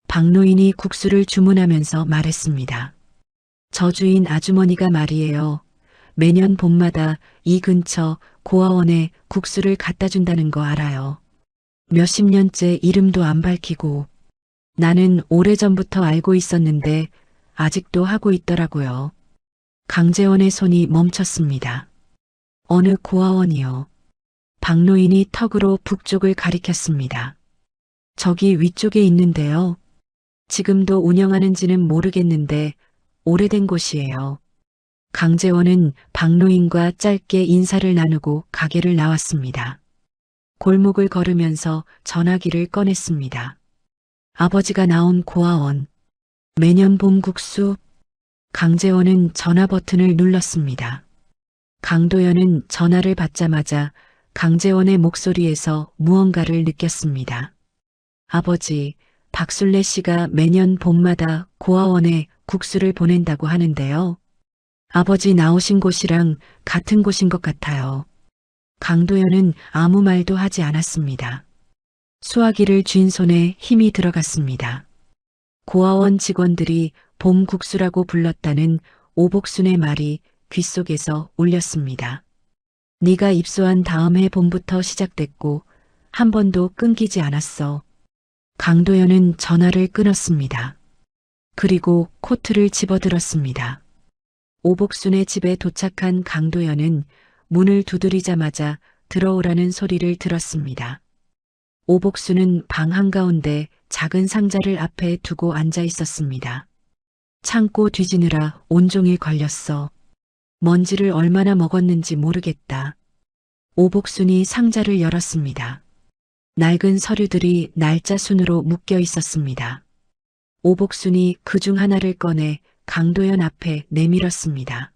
B: 박노인이 국수를 주문하면서 말했습니다. 저 주인 아주머니가 말이에요. 매년 봄마다 이 근처 고아원에 국수를 갖다 준다는 거 알아요. 몇십 년째 이름도 안 밝히고 나는 오래전부터 알고 있었는데 아직도 하고 있더라고요. 강재원의 손이 멈췄습니다. 어느 고아원이요. 박노인이 턱으로 북쪽을 가리켰습니다. 저기 위쪽에 있는데요. 지금도 운영하는지는 모르겠는데 오래된 곳이에요. 강재원은 박노인과 짧게 인사를 나누고 가게를 나왔습니다. 골목을 걸으면서 전화기를 꺼냈습니다. 아버지가 나온 고아원. 매년 봄 국수. 강재원은 전화 버튼을 눌렀습니다. 강도연은 전화를 받자마자 강재원의 목소리에서 무언가를 느꼈습니다. 아버지, 박술래 씨가 매년 봄마다 고아원에 국수를 보낸다고 하는데요. 아버지 나오신 곳이랑 같은 곳인 것 같아요. 강도연은 아무 말도 하지 않았습니다. 수화기를 쥔 손에 힘이 들어갔습니다. 고아원 직원들이 봄 국수라고 불렀다는 오복순의 말이 귓속에서 울렸습니다. 네가 입소한 다음 해 봄부터 시작됐고 한 번도 끊기지 않았어. 강도연은 전화를 끊었습니다. 그리고 코트를 집어들었습니다. 오복순의 집에 도착한 강도연은 문을 두드리자마자 들어오라는 소리를 들었습니다. 오복순은 방 한가운데 작은 상자를 앞에 두고 앉아 있었습니다. 창고 뒤지느라 온종일 걸렸어. 먼지를 얼마나 먹었는지 모르겠다. 오복순이 상자를 열었습니다. 낡은 서류들이 날짜 순으로 묶여 있었습니다. 오복순이 그중 하나를 꺼내 강도연 앞에 내밀었습니다.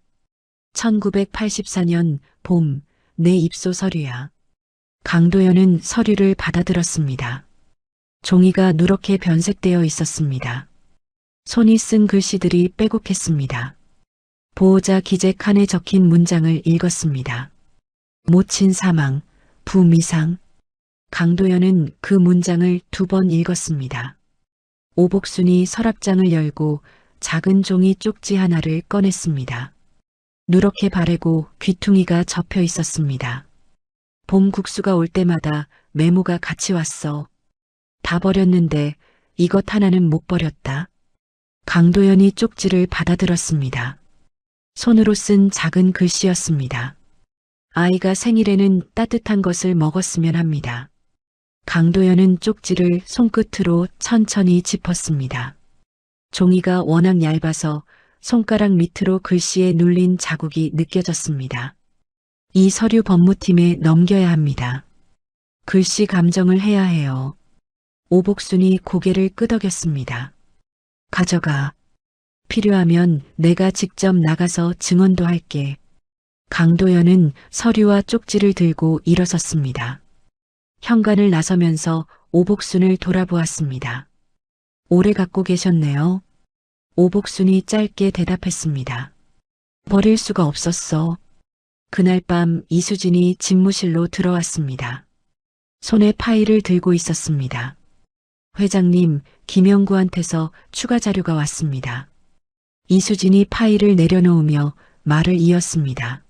B: 1984년 봄, 내 입소 서류야. 강도연은 서류를 받아들었습니다. 종이가 누렇게 변색되어 있었습니다. 손이 쓴 글씨들이 빼곡했습니다. 보호자 기재 칸에 적힌 문장을 읽었습니다. 모친 사망, 부미상. 강도연은 그 문장을 2번 읽었습니다. 오복순이 서랍장을 열고 작은 종이 쪽지 하나를 꺼냈습니다. 누렇게 바래고 귀퉁이가 접혀 있었습니다. 봄 국수가 올 때마다 메모가 같이 왔어. 다 버렸는데 이것 하나는 못 버렸다. 강도연이 쪽지를 받아들었습니다. 손으로 쓴 작은 글씨였습니다. 아이가 생일에는 따뜻한 것을 먹었으면 합니다. 강도연은 쪽지를 손끝으로 천천히 짚었습니다. 종이가 워낙 얇아서 손가락 밑으로 글씨에 눌린 자국이 느껴졌습니다. 이 서류 법무팀에 넘겨야 합니다. 글씨 감정을 해야 해요. 오복순이 고개를 끄덕였습니다. 가져가. 필요하면 내가 직접 나가서 증언도 할게. 강도연은 서류와 쪽지를 들고 일어섰습니다. 현관을 나서면서 오복순을 돌아보았습니다. 오래 갖고 계셨네요. 오복순이 짧게 대답했습니다. 버릴 수가 없었어. 그날 밤 이수진이 집무실로 들어왔습니다. 손에 파일을 들고 있었습니다. 회장님, 김영구한테서 추가 자료가 왔습니다. 이수진이 파일을 내려놓으며 말을 이었습니다.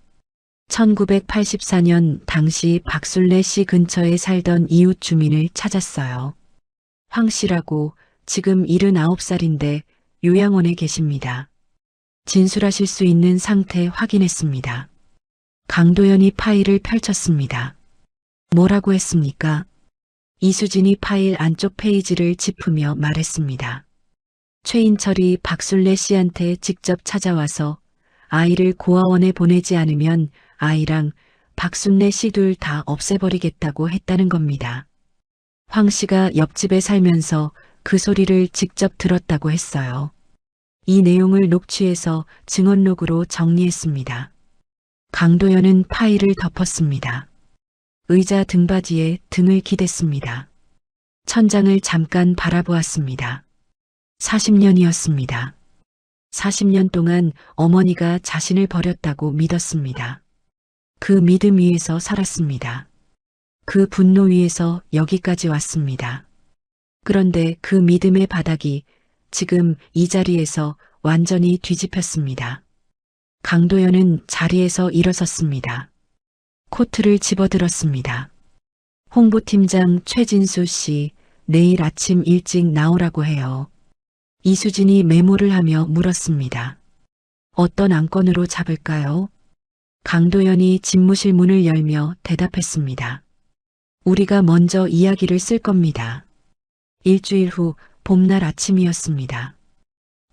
B: 1984년 당시 박술래 씨 근처에 살던 이웃 주민을 찾았어요. 황 씨라고 지금 79살인데 요양원에 계십니다. 진술하실 수 있는 상태 확인했습니다. 강도연이 파일을 펼쳤습니다. 뭐라고 했습니까? 이수진이 파일 안쪽 페이지를 짚으며 말했습니다. 최인철이 박술래 씨한테 직접 찾아와서 아이를 고아원에 보내지 않으면 아이랑 박순래 씨 둘 다 없애버리겠다고 했다는 겁니다. 황 씨가 옆집에 살면서 그 소리를 직접 들었다고 했어요. 이 내용을 녹취해서 증언록으로 정리했습니다. 강도연은 파일을 덮었습니다. 의자 등받이에 등을 기댔습니다. 천장을 잠깐 바라보았습니다. 40년이었습니다. 40년 동안 어머니가 자신을 버렸다고 믿었습니다. 그 믿음 위에서 살았습니다. 그 분노 위에서 여기까지 왔습니다. 그런데 그 믿음의 바닥이 지금 이 자리에서 완전히 뒤집혔습니다. 강도연은 자리에서 일어섰습니다. 코트를 집어들었습니다. 홍보팀장 최진수 씨, 내일 아침 일찍 나오라고 해요. 이수진이 메모를 하며 물었습니다. 어떤 안건으로 잡을까요? 강도연이 집무실 문을 열며 대답했습니다. 우리가 먼저 이야기를 쓸 겁니다. 일주일 후 봄날 아침이었습니다.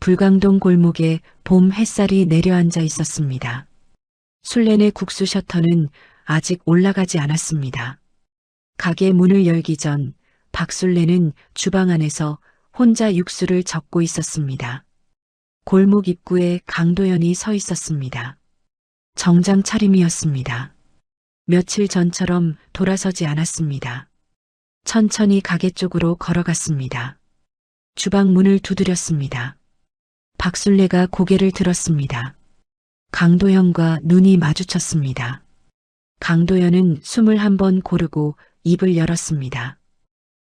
B: 불광동 골목에 봄 햇살이 내려앉아 있었습니다. 술래네 국수 셔터는 아직 올라가지 않았습니다. 가게 문을 열기 전 박술래는 주방 안에서 혼자 육수를 적고 있었습니다. 골목 입구에 강도연이 서 있었습니다. 정장 차림이었습니다. 며칠 전처럼 돌아서지 않았습니다. 천천히 가게 쪽으로 걸어갔습니다. 주방 문을 두드렸습니다. 박술래가 고개를 들었습니다. 강도연과 눈이 마주쳤습니다. 강도연은 숨을 한번 고르고 입을 열었습니다.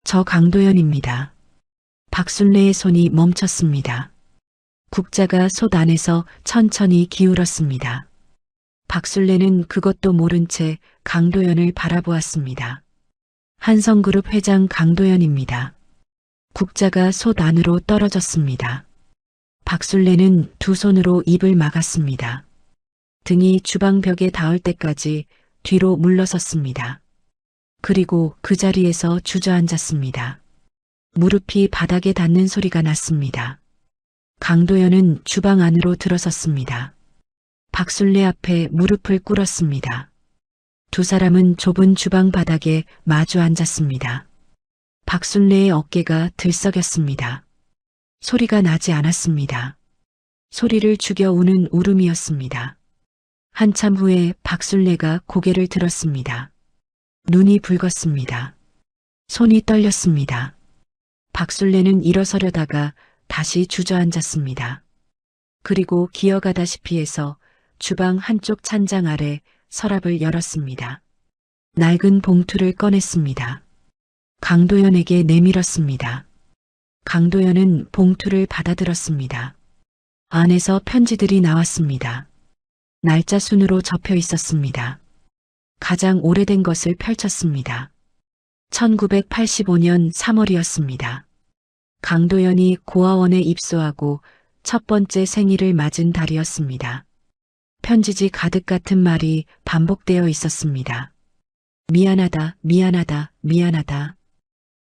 B: 저 강도연입니다. 박술래의 손이 멈췄습니다. 국자가 솥 안에서 천천히 기울었습니다. 박술래는 그것도 모른 채 강도연을 바라보았습니다. 한성그룹 회장 강도연입니다. 국자가 솥 안으로 떨어졌습니다. 박술래는 두 손으로 입을 막았습니다. 등이 주방 벽에 닿을 때까지 뒤로 물러섰습니다. 그리고 그 자리에서 주저앉았습니다. 무릎이 바닥에 닿는 소리가 났습니다. 강도연은 주방 안으로 들어섰습니다. 박술래 앞에 무릎을 꿇었습니다. 두 사람은 좁은 주방 바닥에 마주 앉았습니다. 박술래의 어깨가 들썩였습니다. 소리가 나지 않았습니다. 소리를 죽여 우는 울음이었습니다. 한참 후에 박술래가 고개를 들었습니다. 눈이 붉었습니다. 손이 떨렸습니다. 박술래는 일어서려다가 다시 주저앉았습니다. 그리고 기어가다시피 해서 주방 한쪽 찬장 아래 서랍을 열었습니다. 낡은 봉투를 꺼냈습니다. 강도연에게 내밀었습니다. 강도연은 봉투를 받아들었습니다. 안에서 편지들이 나왔습니다. 날짜 순으로 접혀 있었습니다. 가장 오래된 것을 펼쳤습니다. 1985년 3월이었습니다. 강도연이 고아원에 입소하고 첫 번째 생일을 맞은 달이었습니다. 편지지 가득 같은 말이 반복되어 있었습니다. 미안하다, 미안하다, 미안하다.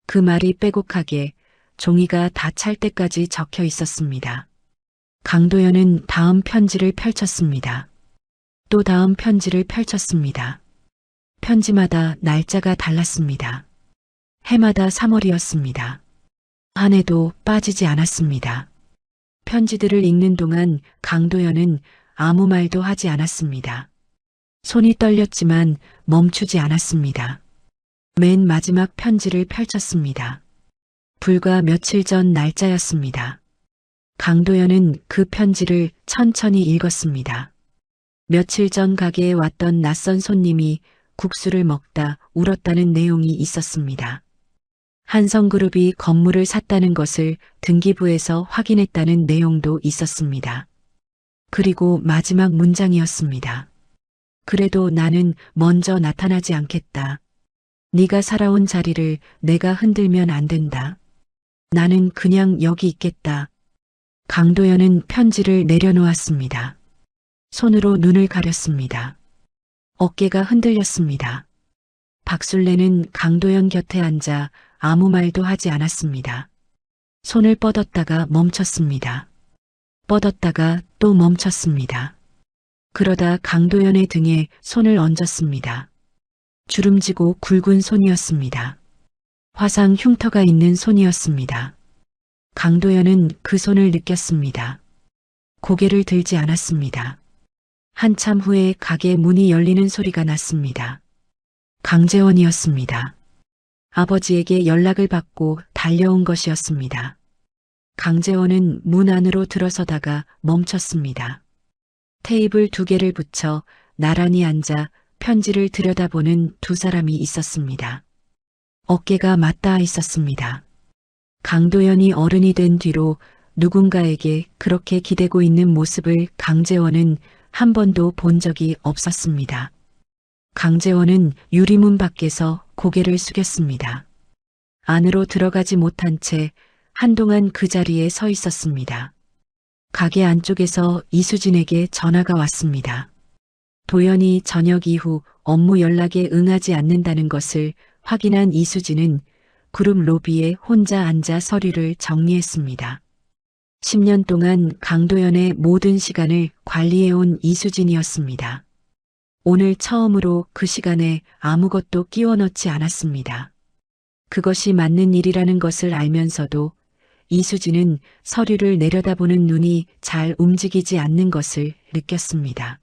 B: 그 말이 빼곡하게 종이가 다 찰 때까지 적혀 있었습니다. 강도연은 다음 편지를 펼쳤습니다. 또 다음 편지를 펼쳤습니다. 편지마다 날짜가 달랐습니다. 해마다 3월이었습니다. 한 해도 빠지지 않았습니다. 편지들을 읽는 동안 강도연은 아무 말도 하지 않았습니다. 손이 떨렸지만 멈추지 않았습니다. 맨 마지막 편지를 펼쳤습니다. 불과 며칠 전 날짜였습니다. 강도연은 그 편지를 천천히 읽었습니다. 며칠 전 가게에 왔던 낯선 손님이 국수를 먹다 울었다는 내용이 있었습니다. 한성그룹이 건물을 샀다는 것을 등기부에서 확인했다는 내용도 있었습니다. 그리고 마지막 문장이었습니다. 그래도 나는 먼저 나타나지 않겠다. 네가 살아온 자리를 내가 흔들면 안 된다. 나는 그냥 여기 있겠다. 강도연은 편지를 내려놓았습니다. 손으로 눈을 가렸습니다. 어깨가 흔들렸습니다. 박술래는 강도연 곁에 앉아 아무 말도 하지 않았습니다. 손을 뻗었다가 멈췄습니다. 뻗었다가 또 멈췄습니다. 그러다 강도연의 등에 손을 얹었습니다. 주름지고 굵은 손이었습니다. 화상 흉터가 있는 손이었습니다. 강도연은 그 손을 느꼈습니다. 고개를 들지 않았습니다. 한참 후에 가게 문이 열리는 소리가 났습니다. 강재원이었습니다. 아버지에게 연락을 받고 달려온 것이었습니다. 강재원은 문 안으로 들어서다가 멈췄습니다. 테이블 2개를 붙여 나란히 앉아 편지를 들여다보는 두 사람이 있었습니다. 어깨가 맞닿아 있었습니다. 강도연이 어른이 된 뒤로 누군가에게 그렇게 기대고 있는 모습을 강재원은 한 번도 본 적이 없었습니다. 강재원은 유리문 밖에서 고개를 숙였습니다. 안으로 들어가지 못한 채 한동안 그 자리에 서 있었습니다. 가게 안쪽에서 이수진에게 전화가 왔습니다. 도연이 저녁 이후 업무 연락에 응하지 않는다는 것을 확인한 이수진은 그룹 로비에 혼자 앉아 서류를 정리했습니다. 10년 동안 강도연의 모든 시간을 관리해온 이수진이었습니다. 오늘 처음으로 그 시간에 아무것도 끼워 넣지 않았습니다. 그것이 맞는 일이라는 것을 알면서도 이수진은 서류를 내려다보는 눈이 잘 움직이지 않는 것을 느꼈습니다.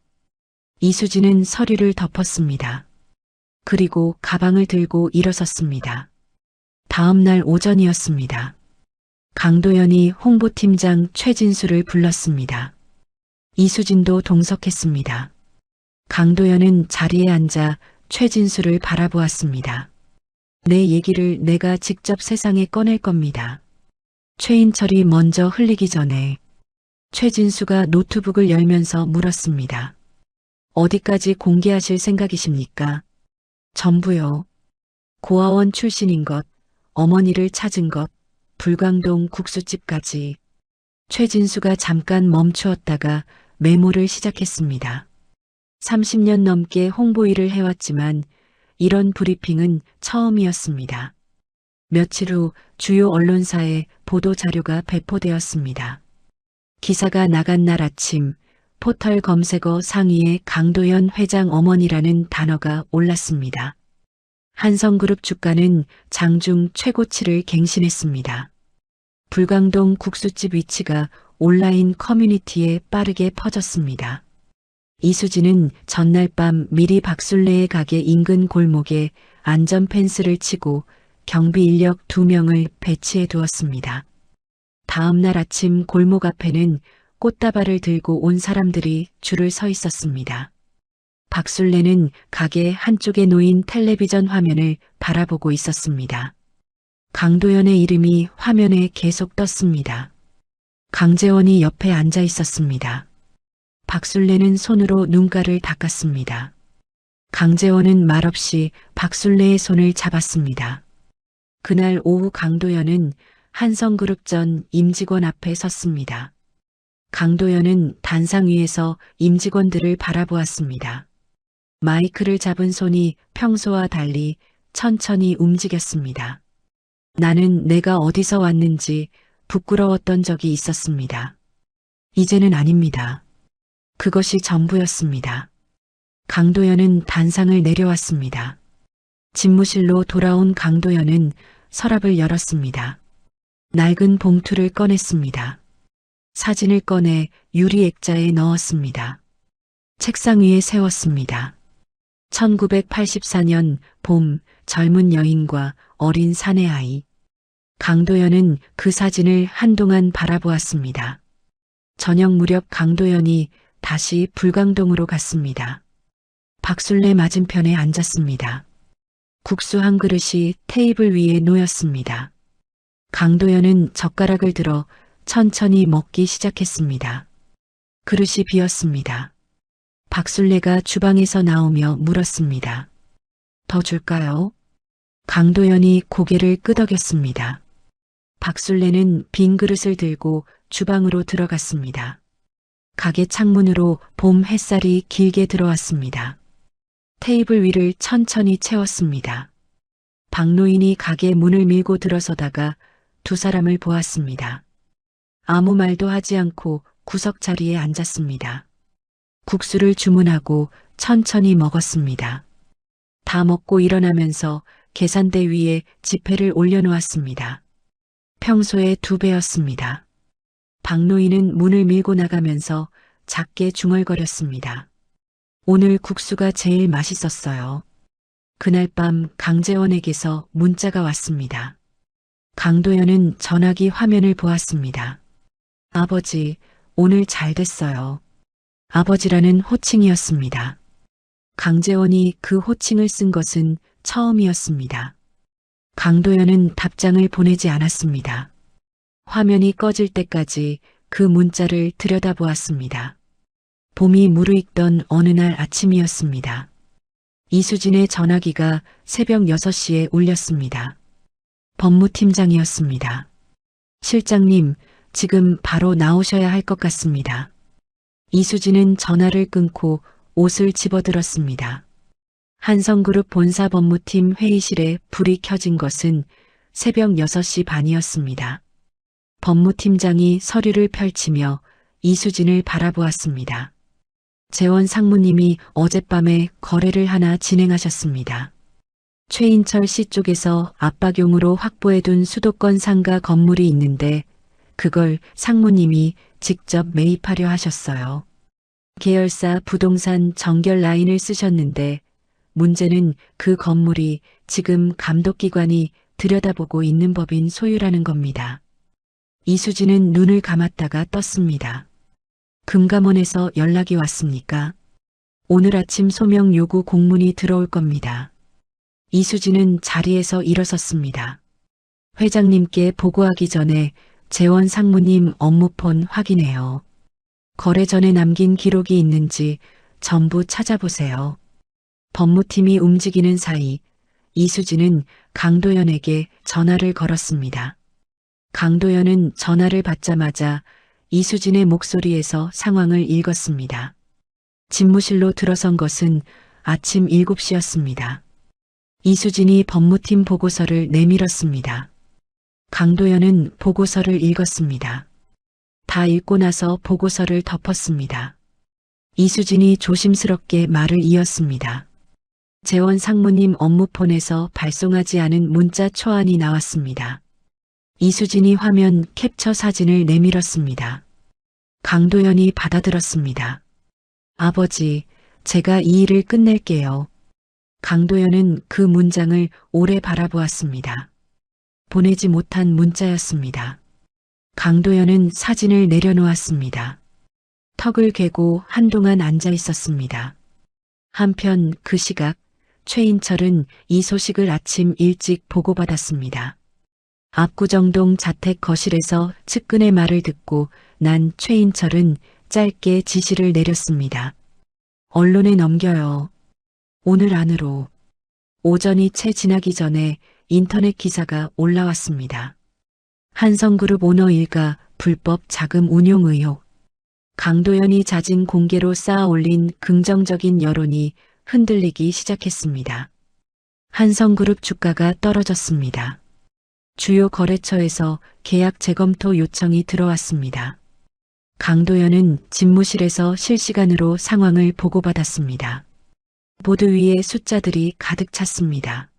B: 이수진은 서류를 덮었습니다. 그리고 가방을 들고 일어섰습니다. 다음 날 오전이었습니다. 강도연이 홍보팀장 최진수를 불렀습니다. 이수진도 동석했습니다. 강도연은 자리에 앉아 최진수를 바라보았습니다. 내 얘기를 내가 직접 세상에 꺼낼 겁니다. 최인철이 먼저 흘리기 전에 최진수가 노트북을 열면서 물었습니다. 어디까지 공개하실 생각이십니까? 전부요. 고아원 출신인 것, 어머니를 찾은 것, 불광동 국수집까지. 최진수가 잠깐 멈추었다가 메모를 시작했습니다. 30년 넘게 홍보 일을 해왔지만 이런 브리핑은 처음이었습니다. 며칠 후 주요 언론사에 보도 자료가 배포되었습니다. 기사가 나간 날 아침 포털 검색어 상위에 강도연 회장 어머니라는 단어가 올랐습니다. 한성그룹 주가는 장중 최고치를 갱신했습니다. 불광동 국수집 위치가 온라인 커뮤니티에 빠르게 퍼졌습니다. 이수진은 전날 밤 미리 박술래의 가게 인근 골목에 안전 펜스를 치고 경비 인력 2명을 배치해 두었습니다. 다음 날 아침 골목 앞에는 꽃다발을 들고 온 사람들이 줄을 서 있었습니다. 박술래는 가게 한쪽에 놓인 텔레비전 화면을 바라보고 있었습니다. 강도연의 이름이 화면에 계속 떴습니다. 강재원이 옆에 앉아 있었습니다. 박술래는 손으로 눈가를 닦았습니다. 강재원은 말없이 박술래의 손을 잡았습니다. 그날 오후 강도연은 한성그룹 전 임직원 앞에 섰습니다. 강도연은 단상 위에서 임직원들을 바라보았습니다. 마이크를 잡은 손이 평소와 달리 천천히 움직였습니다. 나는 내가 어디서 왔는지 부끄러웠던 적이 있었습니다. 이제는 아닙니다. 그것이 전부였습니다. 강도연은 단상을 내려왔습니다. 집무실로 돌아온 강도연은 서랍을 열었습니다. 낡은 봉투를 꺼냈습니다. 사진을 꺼내 유리 액자에 넣었습니다. 책상 위에 세웠습니다. 1984년 봄 젊은 여인과 어린 사내 아이. 강도연은 그 사진을 한동안 바라보았습니다. 저녁 무렵 강도연이 다시 불광동으로 갔습니다. 박술래 맞은편에 앉았습니다. 국수 한 그릇이 테이블 위에 놓였습니다. 강도연은 젓가락을 들어 천천히 먹기 시작했습니다. 그릇이 비었습니다. 박술래가 주방에서 나오며 물었습니다. 더 줄까요? 강도연이 고개를 끄덕였습니다. 박술래는 빈 그릇을 들고 주방으로 들어갔습니다. 가게 창문으로 봄 햇살이 길게 들어왔습니다. 테이블 위를 천천히 채웠습니다. 박노인이 가게 문을 밀고 들어서다가 두 사람을 보았습니다. 아무 말도 하지 않고 구석 자리에 앉았습니다. 국수를 주문하고 천천히 먹었습니다. 다 먹고 일어나면서 계산대 위에 지폐를 올려놓았습니다. 평소의 2배였습니다. 박노인은 문을 밀고 나가면서 작게 중얼거렸습니다. 오늘 국수가 제일 맛있었어요. 그날 밤 강재원에게서 문자가 왔습니다. 강도연은 전화기 화면을 보았습니다. 아버지, 오늘 잘 됐어요. 아버지라는 호칭이었습니다. 강재원이 그 호칭을 쓴 것은 처음이었습니다. 강도연은 답장을 보내지 않았습니다. 화면이 꺼질 때까지 그 문자를 들여다보았습니다. 봄이 무르익던 어느 날 아침이었습니다. 이수진의 전화기가 새벽 6시에 울렸습니다. 법무팀장이었습니다. 실장님, 지금 바로 나오셔야 할 것 같습니다. 이수진은 전화를 끊고 옷을 집어들었습니다. 한성그룹 본사 법무팀 회의실에 불이 켜진 것은 새벽 6시 반이었습니다. 법무팀장이 서류를 펼치며 이수진을 바라보았습니다. 재원 상무님이 어젯밤에 거래를 하나 진행하셨습니다. 최인철 씨 쪽에서 압박용으로 확보해둔 수도권 상가 건물이 있는데 그걸 상무님이 직접 매입하려 하셨어요. 계열사 부동산 정결 라인을 쓰셨는데 문제는 그 건물이 지금 감독기관이 들여다보고 있는 법인 소유라는 겁니다. 이수진은 눈을 감았다가 떴습니다. 금감원에서 연락이 왔습니까? 오늘 아침 소명 요구 공문이 들어올 겁니다. 이수진은 자리에서 일어섰습니다. 회장님께 보고하기 전에 재원 상무님 업무폰 확인해요. 거래 전에 남긴 기록이 있는지 전부 찾아보세요. 법무팀이 움직이는 사이 이수진은 강도연에게 전화를 걸었습니다. 강도연은 전화를 받자마자 이수진의 목소리에서 상황을 읽었습니다. 집무실로 들어선 것은 아침 7시였습니다. 이수진이 법무팀 보고서를 내밀었습니다. 강도연은 보고서를 읽었습니다. 다 읽고 나서 보고서를 덮었습니다. 이수진이 조심스럽게 말을 이었습니다. 재원 상무님 업무폰에서 발송하지 않은 문자 초안이 나왔습니다. 이수진이 화면 캡처 사진을 내밀었습니다. 강도연이 받아들었습니다. 아버지, 제가 이 일을 끝낼게요. 강도연은 그 문장을 오래 바라보았습니다. 보내지 못한 문자였습니다. 강도연은 사진을 내려놓았습니다. 턱을 괴고 한동안 앉아 있었습니다. 한편 그 시각 최인철은 이 소식을 아침 일찍 보고받았습니다. 압구정동 자택 거실에서 측근의 말을 듣고 난 최인철은 짧게 지시를 내렸습니다. 언론에 넘겨요. 오늘 안으로. 오전이 채 지나기 전에 인터넷 기사가 올라왔습니다. 한성그룹 오너 일가 불법 자금 운용 의혹. 강도연이 잦은 공개로 쌓아 올린 긍정적인 여론이 흔들리기 시작했습니다. 한성그룹 주가가 떨어졌습니다. 주요 거래처에서 계약 재검토 요청이 들어왔습니다. 강도연은 집무실에서 실시간으로 상황을 보고받았습니다. 보드 위에 숫자들이 가득 찼습니다.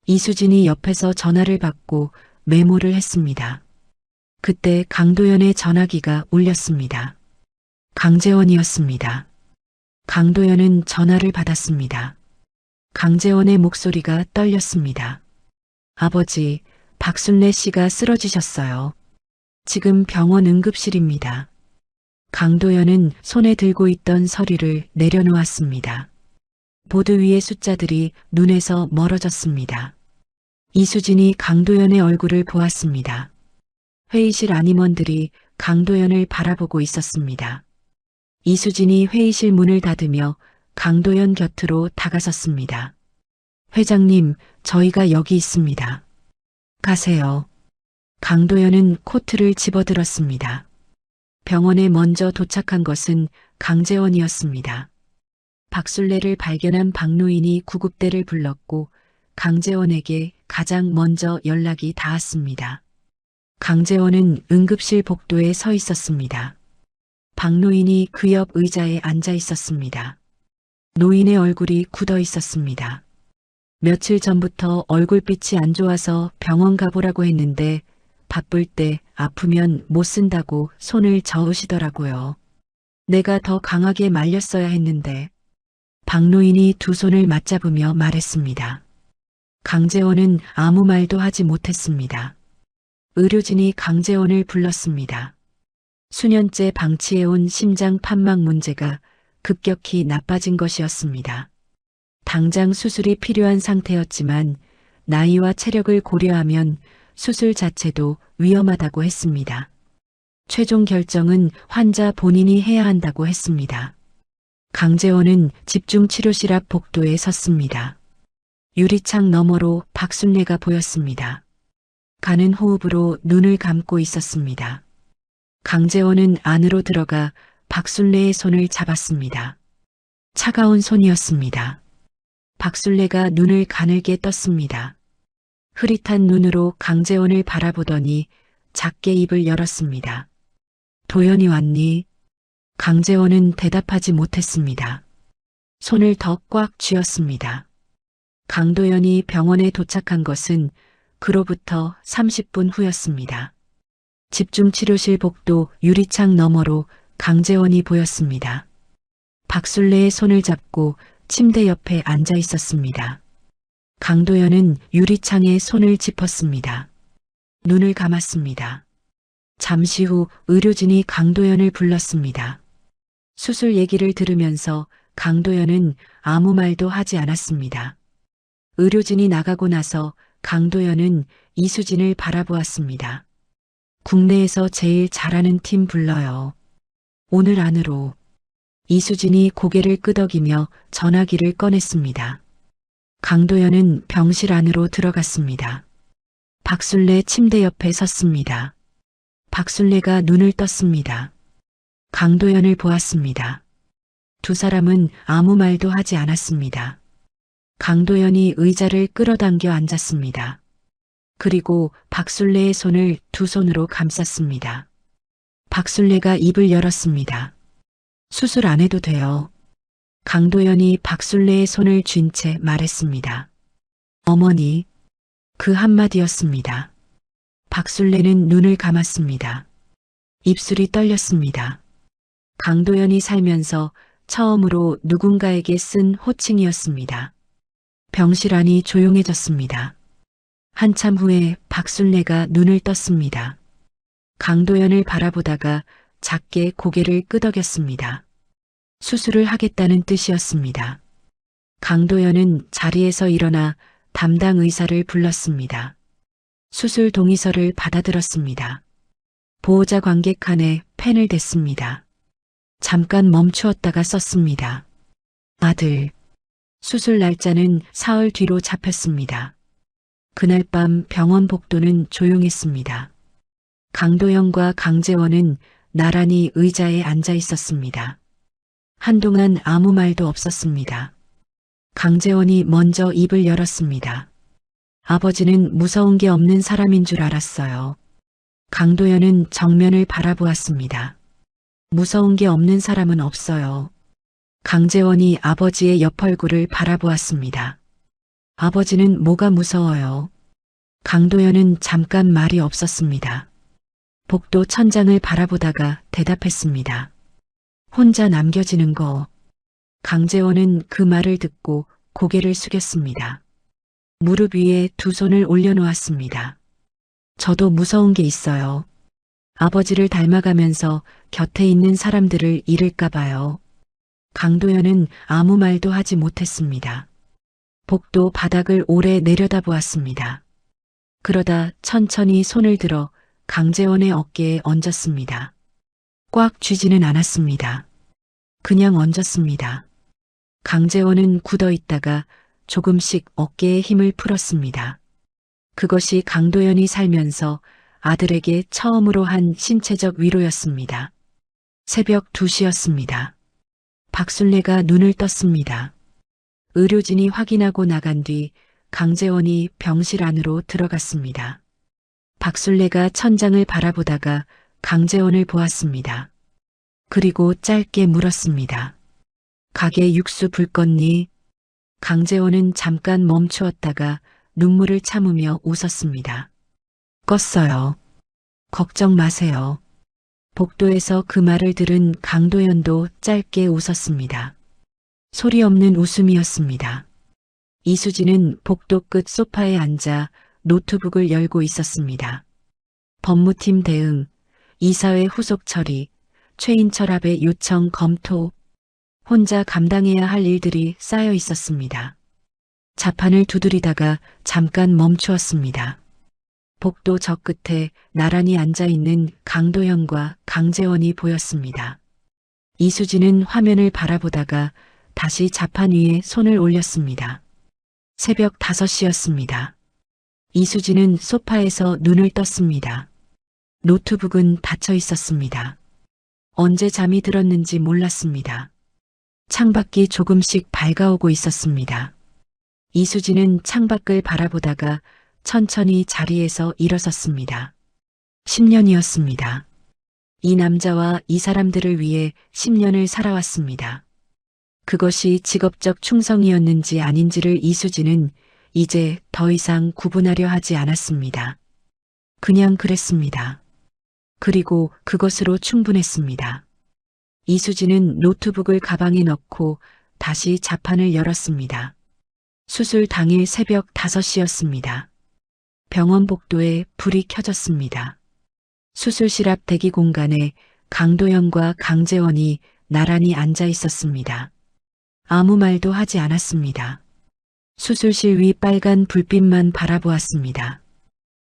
B: 이수진이 옆에서 전화를 받고 메모를 했습니다. 그때 강도연의 전화기가 울렸습니다. 강재원이었습니다. 강도연은 전화를 받았습니다. 강재원의 목소리가 떨렸습니다. 아버지, 박순례 씨가 쓰러지셨어요. 지금 병원 응급실입니다. 강도연은 손에 들고 있던 서류를 내려놓았습니다. 보드 위의 숫자들이 눈에서 멀어졌습니다. 이수진이 강도연의 얼굴을 보았습니다. 회의실 안임원들이 강도연을 바라보고 있었습니다. 이수진이 회의실 문을 닫으며 강도연 곁으로 다가섰습니다. 회장님, 저희가 여기 있습니다. 가세요. 강도연은 코트를 집어들었습니다. 병원에 먼저 도착한 것은 강재원이었습니다. 박순례를 발견한 박노인이 구급대를 불렀고 강재원에게 가장 먼저 연락이 닿았습니다. 강재원은 응급실 복도에 서 있었습니다. 박노인이 그 옆 의자에 앉아 있었습니다. 노인의 얼굴이 굳어 있었습니다. 며칠 전부터 얼굴빛이 안 좋아서 병원 가보라고 했는데 바쁠 때 아프면 못 쓴다고 손을 저으시더라고요. 내가 더 강하게 말렸어야 했는데. 박노인이 두 손을 맞잡으며 말했습니다. 강재원은 아무 말도 하지 못했습니다. 의료진이 강재원을 불렀습니다. 수년째 방치해온 심장 판막 문제가 급격히 나빠진 것이었습니다. 당장 수술이 필요한 상태였지만 나이와 체력을 고려하면 수술 자체도 위험하다고 했습니다. 최종 결정은 환자 본인이 해야 한다고 했습니다. 강재원은 집중치료실 앞 복도에 섰습니다. 유리창 너머로 박순례가 보였습니다. 가는 호흡으로 눈을 감고 있었습니다. 강재원은 안으로 들어가 박순례의 손을 잡았습니다. 차가운 손이었습니다. 박순례가 눈을 가늘게 떴습니다. 흐릿한 눈으로 강재원을 바라보더니 작게 입을 열었습니다. 도연이 왔니? 강재원은 대답하지 못했습니다. 손을 더 꽉 쥐었습니다. 강도연이 병원에 도착한 것은 그로부터 30분 후였습니다. 집중치료실 복도 유리창 너머로 강재원이 보였습니다. 박순례의 손을 잡고 침대 옆에 앉아 있었습니다. 강도연은 유리창에 손을 짚었습니다. 눈을 감았습니다. 잠시 후 의료진이 강도연을 불렀습니다. 수술 얘기를 들으면서 강도연은 아무 말도 하지 않았습니다. 의료진이 나가고 나서 강도연은 이수진을 바라보았습니다. 국내에서 제일 잘하는 팀 불러요. 오늘 안으로. 이수진이 고개를 끄덕이며 전화기를 꺼냈습니다. 강도연은 병실 안으로 들어갔습니다. 박순례 침대 옆에 섰습니다. 박순례가 눈을 떴습니다. 강도연을 보았습니다. 두 사람은 아무 말도 하지 않았습니다. 강도연이 의자를 끌어당겨 앉았습니다. 그리고 박순례의 손을 두 손으로 감쌌습니다. 박순례가 입을 열었습니다. 수술 안 해도 돼요. 강도연이 박순례의 손을 쥔 채 말했습니다. 어머니. 그 한마디였습니다. 박순례는 눈을 감았습니다. 입술이 떨렸습니다. 강도연이 살면서 처음으로 누군가에게 쓴 호칭이었습니다. 병실 안이 조용해졌습니다. 한참 후에 박순례가 눈을 떴습니다. 강도연을 바라보다가 작게 고개를 끄덕였습니다. 수술을 하겠다는 뜻이었습니다. 강도연은 자리에서 일어나 담당 의사를 불렀습니다. 수술 동의서를 받아들었습니다. 보호자 관객 칸에 펜을 댔습니다. 잠깐 멈추었다가 썼습니다. 아들. 수술 날짜는 사흘 뒤로 잡혔습니다. 그날 밤 병원 복도는 조용했습니다. 강도연과 강재원은 나란히 의자에 앉아 있었습니다. 한동안 아무 말도 없었습니다. 강재원이 먼저 입을 열었습니다. 아버지는 무서운 게 없는 사람인 줄 알았어요. 강도연은 정면을 바라보았습니다. 무서운 게 없는 사람은 없어요. 강재원이 아버지의 옆 얼굴을 바라보았습니다. 아버지는 뭐가 무서워요? 강도연은 잠깐 말이 없었습니다. 복도 천장을 바라보다가 대답했습니다. 혼자 남겨지는 거. 강재원은 그 말을 듣고 고개를 숙였습니다. 무릎 위에 두 손을 올려놓았습니다. 저도 무서운 게 있어요. 아버지를 닮아가면서 곁에 있는 사람들을 잃을까 봐요. 강도연은 아무 말도 하지 못했습니다. 복도 바닥을 오래 내려다보았습니다. 그러다 천천히 손을 들어 강재원의 어깨에 얹었습니다. 꽉 쥐지는 않았습니다. 그냥 얹었습니다. 강재원은 굳어 있다가 조금씩 어깨에 힘을 풀었습니다. 그것이 강도연이 살면서 아들에게 처음으로 한 신체적 위로였습니다. 새벽 2시였습니다. 박순례가 눈을 떴습니다. 의료진이 확인하고 나간 뒤 강재원이 병실 안으로 들어갔습니다. 박순례가 천장을 바라보다가 강재원을 보았습니다. 그리고 짧게 물었습니다. 가게 육수 불 껐니? 강재원은 잠깐 멈추었다가 눈물을 참으며 웃었습니다. 껐어요. 걱정 마세요. 복도에서 그 말을 들은 강도연도 짧게 웃었습니다. 소리 없는 웃음이었습니다. 이수진은 복도 끝 소파에 앉아 노트북을 열고 있었습니다. 법무팀 대응, 이사회 후속 처리, 최인철 합의 요청 검토, 혼자 감당해야 할 일들이 쌓여 있었습니다. 자판을 두드리다가 잠깐 멈추었습니다. 복도 저 끝에 나란히 앉아있는 강도현과 강재원이 보였습니다. 이수진은 화면을 바라보다가 다시 자판 위에 손을 올렸습니다. 새벽 5시였습니다. 이수진은 소파에서 눈을 떴습니다. 노트북은 닫혀 있었습니다. 언제 잠이 들었는지 몰랐습니다. 창밖이 조금씩 밝아오고 있었습니다. 이수진은 창밖을 바라보다가 천천히 자리에서 일어섰습니다. 10년이었습니다. 이 남자와 이 사람들을 위해 10년을 살아왔습니다. 그것이 직업적 충성이었는지 아닌지를 이수진은 이제 더 이상 구분하려 하지 않았습니다. 그냥 그랬습니다. 그리고 그것으로 충분했습니다. 이수진은 노트북을 가방에 넣고 다시 자판을 열었습니다. 수술 당일 새벽 5시였습니다. 병원 복도에 불이 켜졌습니다. 수술실 앞 대기 공간에 강도현과 강재원이 나란히 앉아 있었습니다. 아무 말도 하지 않았습니다. 수술실 위 빨간 불빛만 바라보았습니다.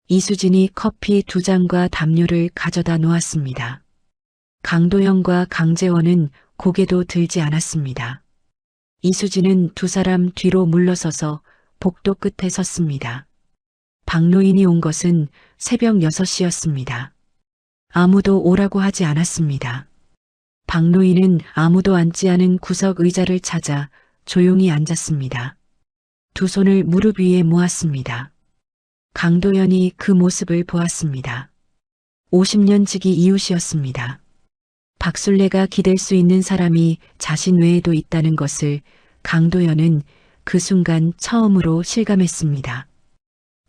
B: 이수진이 커피 2잔과 담요를 가져다 놓았습니다. 강도현과 강재원은 고개도 들지 않았습니다. 이수진은 두 사람 뒤로 물러서서 복도 끝에 섰습니다. 박노인이 온 것은 새벽 6시였습니다. 아무도 오라고 하지 않았습니다. 박노인은 아무도 앉지 않은 구석 의자를 찾아 조용히 앉았습니다. 두 손을 무릎 위에 모았습니다. 강도현이 그 모습을 보았습니다. 50년 지기 이웃이었습니다. 박술래가 기댈 수 있는 사람이 자신 외에도 있다는 것을 강도현은 그 순간 처음으로 실감했습니다.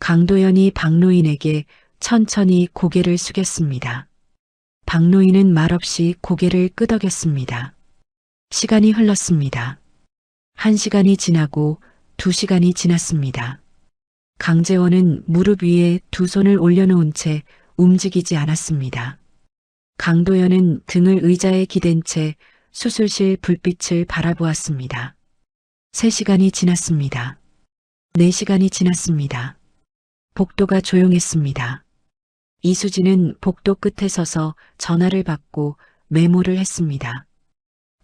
B: 강도현이 박노인에게 천천히 고개를 숙였습니다. 박노인은 말없이 고개를 끄덕였습니다. 시간이 흘렀습니다. 1시간이 지나고 2시간이 지났습니다. 강재원은 무릎 위에 두 손을 올려놓은 채 움직이지 않았습니다. 강도현은 등을 의자에 기댄 채 수술실 불빛을 바라보았습니다. 3시간이 지났습니다. 4시간이 지났습니다. 복도가 조용했습니다. 이수진은 복도 끝에 서서 전화를 받고 메모를 했습니다.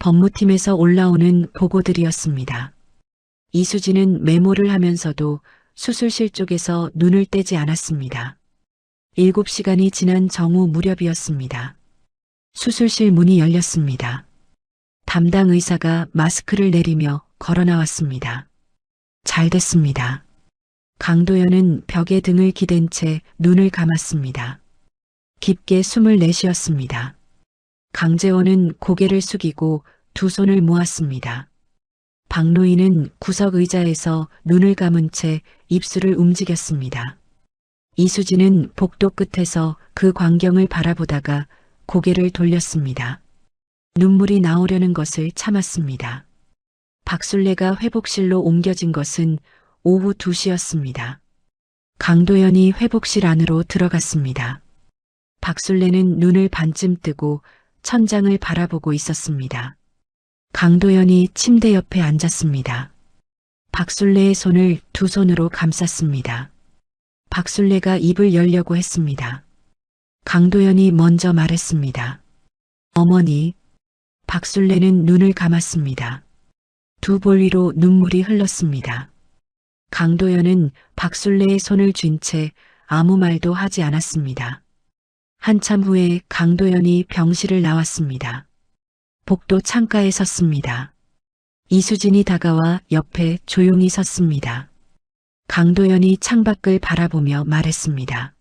B: 법무팀에서 올라오는 보고들이었습니다. 이수진은 메모를 하면서도 수술실 쪽에서 눈을 떼지 않았습니다. 7시간이 지난 정오 무렵이었습니다. 수술실 문이 열렸습니다. 담당 의사가 마스크를 내리며 걸어 나왔습니다. 잘 됐습니다. 강도현은 벽에 등을 기댄 채 눈을 감았습니다. 깊게 숨을 내쉬었습니다. 강재원은 고개를 숙이고 두 손을 모았습니다. 박노인은 구석 의자에서 눈을 감은 채 입술을 움직였습니다. 이수진은 복도 끝에서 그 광경을 바라보다가 고개를 돌렸습니다. 눈물이 나오려는 것을 참았습니다. 박술래가 회복실로 옮겨진 것은 오후 2시였습니다. 강도현이 회복실 안으로 들어갔습니다. 박술래는 눈을 반쯤 뜨고 천장을 바라보고 있었습니다. 강도현이 침대 옆에 앉았습니다. 박술래의 손을 두 손으로 감쌌습니다. 박술래가 입을 열려고 했습니다. 강도현이 먼저 말했습니다. 어머니. 박술래는 눈을 감았습니다. 두 볼 위로 눈물이 흘렀습니다. 강도현은 박술래의 손을 쥔 채 아무 말도 하지 않았습니다. 한참 후에 강도현이 병실을 나왔습니다. 복도 창가에 섰습니다. 이수진이 다가와 옆에 조용히 섰습니다. 강도현이 창밖을 바라보며 말했습니다.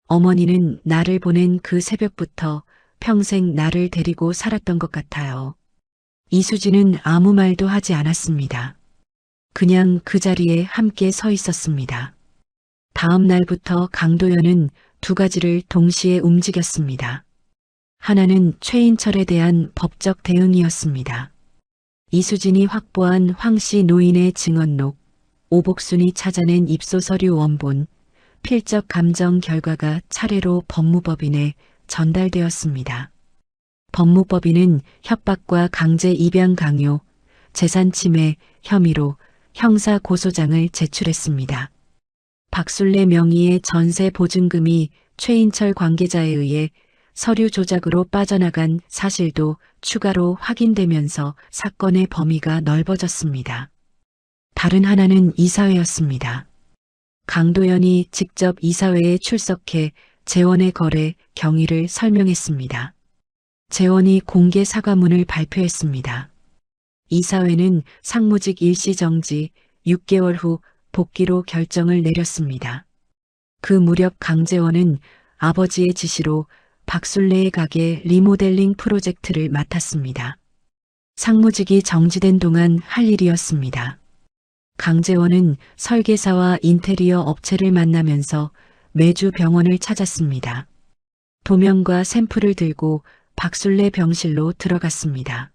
B: 어머니는 나를 보낸 그 새벽부터 평생 나를 데리고 살았던 것 같아요. 이수진은 아무 말도 하지 않았습니다. 그냥 그 자리에 함께 서 있었습니다. 다음 날부터 강도현은 두 가지를 동시에 움직였습니다. 하나는 최인철에 대한 법적 대응이었습니다. 이수진이 확보한 황씨 노인의 증언록, 오복순이 찾아낸 입소서류 원본, 필적 감정 결과가 차례로 법무법인에 전달되었습니다. 법무법인은 협박과 강제 입양 강요, 재산 침해 혐의로 형사 고소장을 제출했습니다. 박술래 명의의 전세 보증금이 최인철 관계자에 의해 서류 조작으로 빠져나간 사실도 추가로 확인되면서 사건의 범위가 넓어졌습니다. 다른 하나는 이사회였습니다. 강도연이 직접 이사회에 출석해 재원의 거래 경위를 설명했습니다. 재원이 공개 사과문을 발표했습니다. 이사회는 상무직 일시정지 6개월 후 복귀로 결정을 내렸습니다. 그 무렵 강재원은 아버지의 지시로 박술래의 가게 리모델링 프로젝트를 맡았습니다. 상무직이 정지된 동안 할 일이었습니다. 강재원은 설계사와 인테리어 업체를 만나면서 매주 병원을 찾았습니다. 도면과 샘플을 들고 박술래 병실로 들어갔습니다.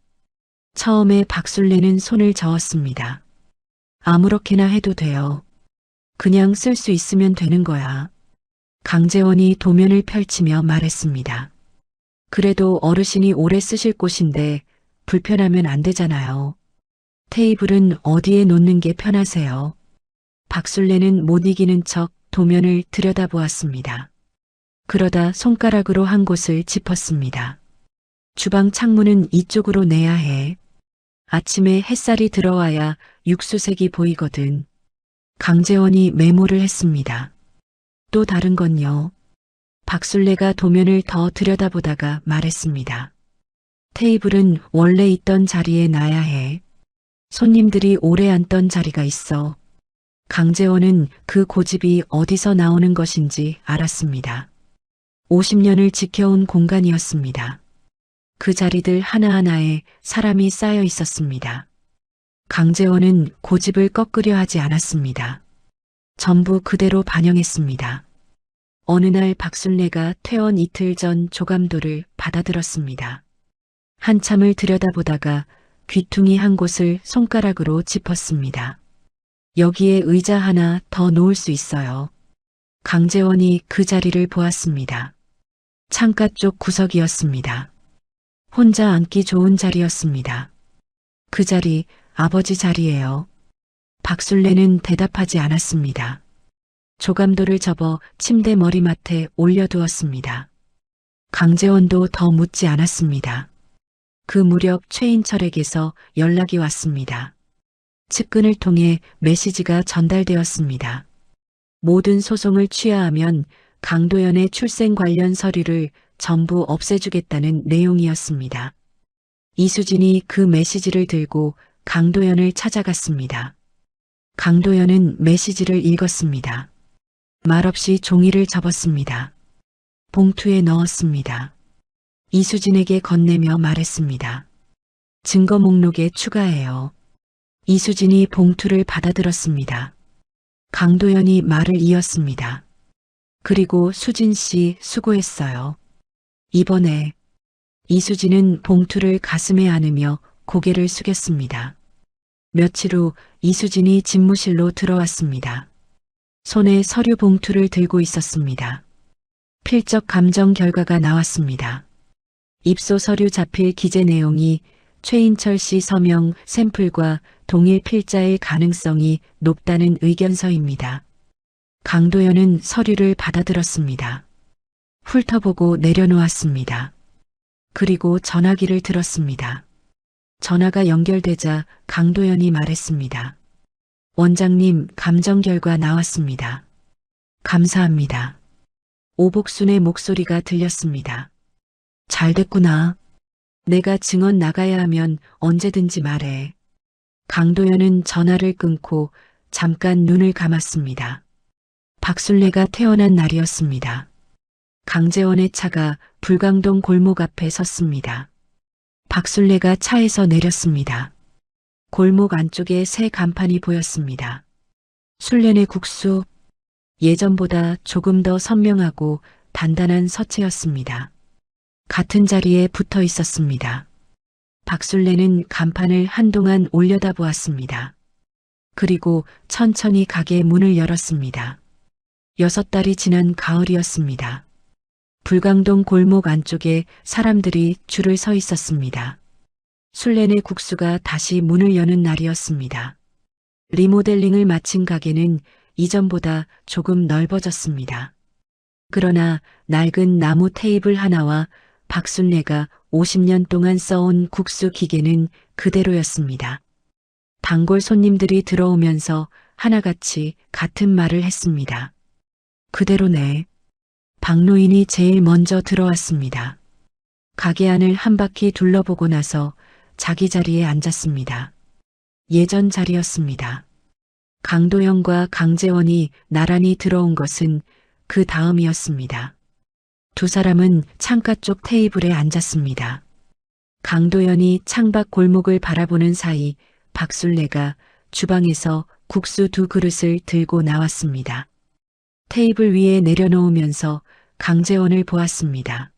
B: 처음에 박술래는 손을 저었습니다. 아무렇게나 해도 돼요. 그냥 쓸 수 있으면 되는 거야. 강재원이 도면을 펼치며 말했습니다. 그래도 어르신이 오래 쓰실 곳인데 불편하면 안 되잖아요. 테이블은 어디에 놓는 게 편하세요? 박술래는 못 이기는 척 도면을 들여다보았습니다. 그러다 손가락으로 한 곳을 짚었습니다. 주방 창문은 이쪽으로 내야 해. 아침에 햇살이 들어와야 육수색이 보이거든. 강재원이 메모를 했습니다. 또 다른 건요. 박술래가 도면을 더 들여다보다가 말했습니다. 테이블은 원래 있던 자리에 놔야 해. 손님들이 오래 앉던 자리가 있어. 강재원은 그 고집이 어디서 나오는 것인지 알았습니다. 50년을 지켜온 공간이었습니다. 그 자리들 하나하나에 사람이 쌓여 있었습니다. 강재원은 고집을 꺾으려 하지 않았습니다. 전부 그대로 반영했습니다. 어느 날 박술래가 퇴원 이틀 전 조감도를 받아들었습니다. 한참을 들여다보다가 귀퉁이 한 곳을 손가락으로 짚었습니다. 여기에 의자 하나 더 놓을 수 있어요. 강재원이 그 자리를 보았습니다. 창가 쪽 구석이었습니다. 혼자 앉기 좋은 자리였습니다. 그 자리, 아버지 자리예요. 박술래는 대답하지 않았습니다. 조감도를 접어 침대 머리맡에 올려두었습니다. 강재원도 더 묻지 않았습니다. 그 무렵 최인철에게서 연락이 왔습니다. 측근을 통해 메시지가 전달되었습니다. 모든 소송을 취하하면 강도연의 출생 관련 서류를 전부 없애주겠다는 내용이었습니다. 이수진이 그 메시지를 들고 강도연을 찾아갔습니다. 강도연은 메시지를 읽었습니다. 말없이 종이를 접었습니다. 봉투에 넣었습니다. 이수진에게 건네며 말했습니다. 증거 목록에 추가해요. 이수진이 봉투를 받아들었습니다. 강도연이 말을 이었습니다. 그리고 수진 씨 수고했어요. 이번에 이수진은 봉투를 가슴에 안으며 고개를 숙였습니다. 며칠 후 이수진이 집무실로 들어왔습니다. 손에 서류 봉투를 들고 있었습니다. 필적 감정 결과가 나왔습니다. 입소 서류 자필 기재 내용이 최인철 씨 서명 샘플과 동일 필자일 가능성이 높다는 의견서입니다. 강도연은 서류를 받아들었습니다. 훑어보고 내려놓았습니다. 그리고 전화기를 들었습니다. 전화가 연결되자 강도연이 말했습니다. 원장님, 감정 결과 나왔습니다. 감사합니다. 오복순의 목소리가 들렸습니다. 잘 됐구나. 내가 증언 나가야 하면 언제든지 말해. 강도연은 전화를 끊고 잠깐 눈을 감았습니다. 박술래가 태어난 날이었습니다. 강재원의 차가 불광동 골목 앞에 섰습니다. 박술래가 차에서 내렸습니다. 골목 안쪽에 새 간판이 보였습니다. 술래네 국수. 예전보다 조금 더 선명하고 단단한 서체였습니다. 같은 자리에 붙어 있었습니다. 박술래는 간판을 한동안 올려다보았습니다. 그리고 천천히 가게 문을 열었습니다. 6달이 지난 가을이었습니다. 불광동 골목 안쪽에 사람들이 줄을 서 있었습니다. 술래네 국수가 다시 문을 여는 날이었습니다. 리모델링을 마친 가게는 이전보다 조금 넓어졌습니다. 그러나 낡은 나무 테이블 하나와 박순례가 50년 동안 써온 국수 기계는 그대로였습니다. 단골 손님들이 들어오면서 하나같이 같은 말을 했습니다. 그대로네. 박노인이 제일 먼저 들어왔습니다. 가게 안을 한 바퀴 둘러보고 나서 자기 자리에 앉았습니다. 예전 자리였습니다. 강도현과 강재원이 나란히 들어온 것은 그 다음이었습니다. 두 사람은 창가 쪽 테이블에 앉았습니다. 강도현이 창밖 골목을 바라보는 사이 박순례가 주방에서 국수 2그릇을 들고 나왔습니다. 테이블 위에 내려놓으면서 강재원을 보았습니다.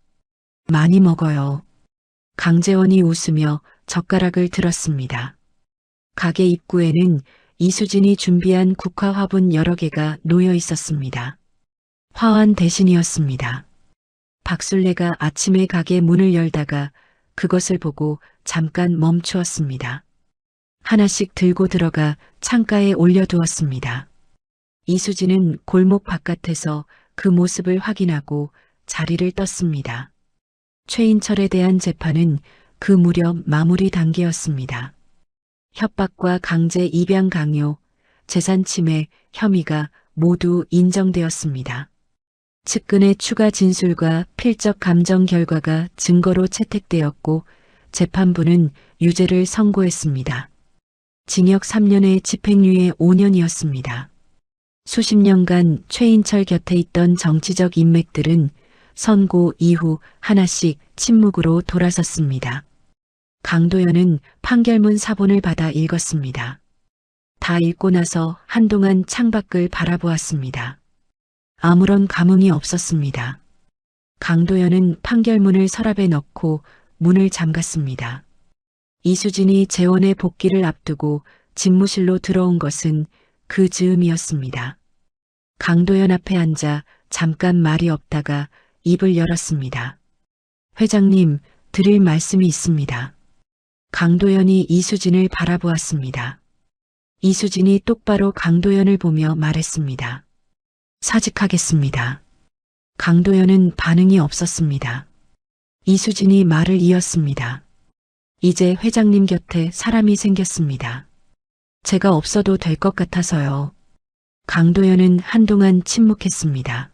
B: 많이 먹어요. 강재원이 웃으며 젓가락을 들었습니다. 가게 입구에는 이수진이 준비한 국화 화분 여러 개가 놓여 있었습니다. 화환 대신이었습니다. 박순례가 아침에 가게 문을 열다가 그것을 보고 잠깐 멈추었습니다. 하나씩 들고 들어가 창가에 올려두었습니다. 이수진은 골목 바깥에서 그 모습을 확인하고 자리를 떴습니다. 최인철에 대한 재판은 그 무렵 마무리 단계였습니다. 협박과 강제 입양 강요, 재산 침해 혐의가 모두 인정되었습니다. 측근의 추가 진술과 필적 감정 결과가 증거로 채택되었고 재판부는 유죄를 선고했습니다. 징역 3년에 집행유예 5년이었습니다. 수십 년간 최인철 곁에 있던 정치적 인맥들은 선고 이후 하나씩 침묵으로 돌아섰습니다. 강도현은 판결문 사본을 받아 읽었습니다. 다 읽고 나서 한동안 창밖을 바라보았습니다. 아무런 감흥이 없었습니다. 강도현은 판결문을 서랍에 넣고 문을 잠갔습니다. 이수진이 재원의 복귀를 앞두고 집무실로 들어온 것은 그 즈음이었습니다. 강도현 앞에 앉아 잠깐 말이 없다가 입을 열었습니다. 회장님, 드릴 말씀이 있습니다. 강도현이 이수진을 바라보았습니다. 이수진이 똑바로 강도현을 보며 말했습니다. 사직하겠습니다. 강도현은 반응이 없었습니다. 이수진이 말을 이었습니다. 이제 회장님 곁에 사람이 생겼습니다. 제가 없어도 될 것 같아서요. 강도현은 한동안 침묵했습니다.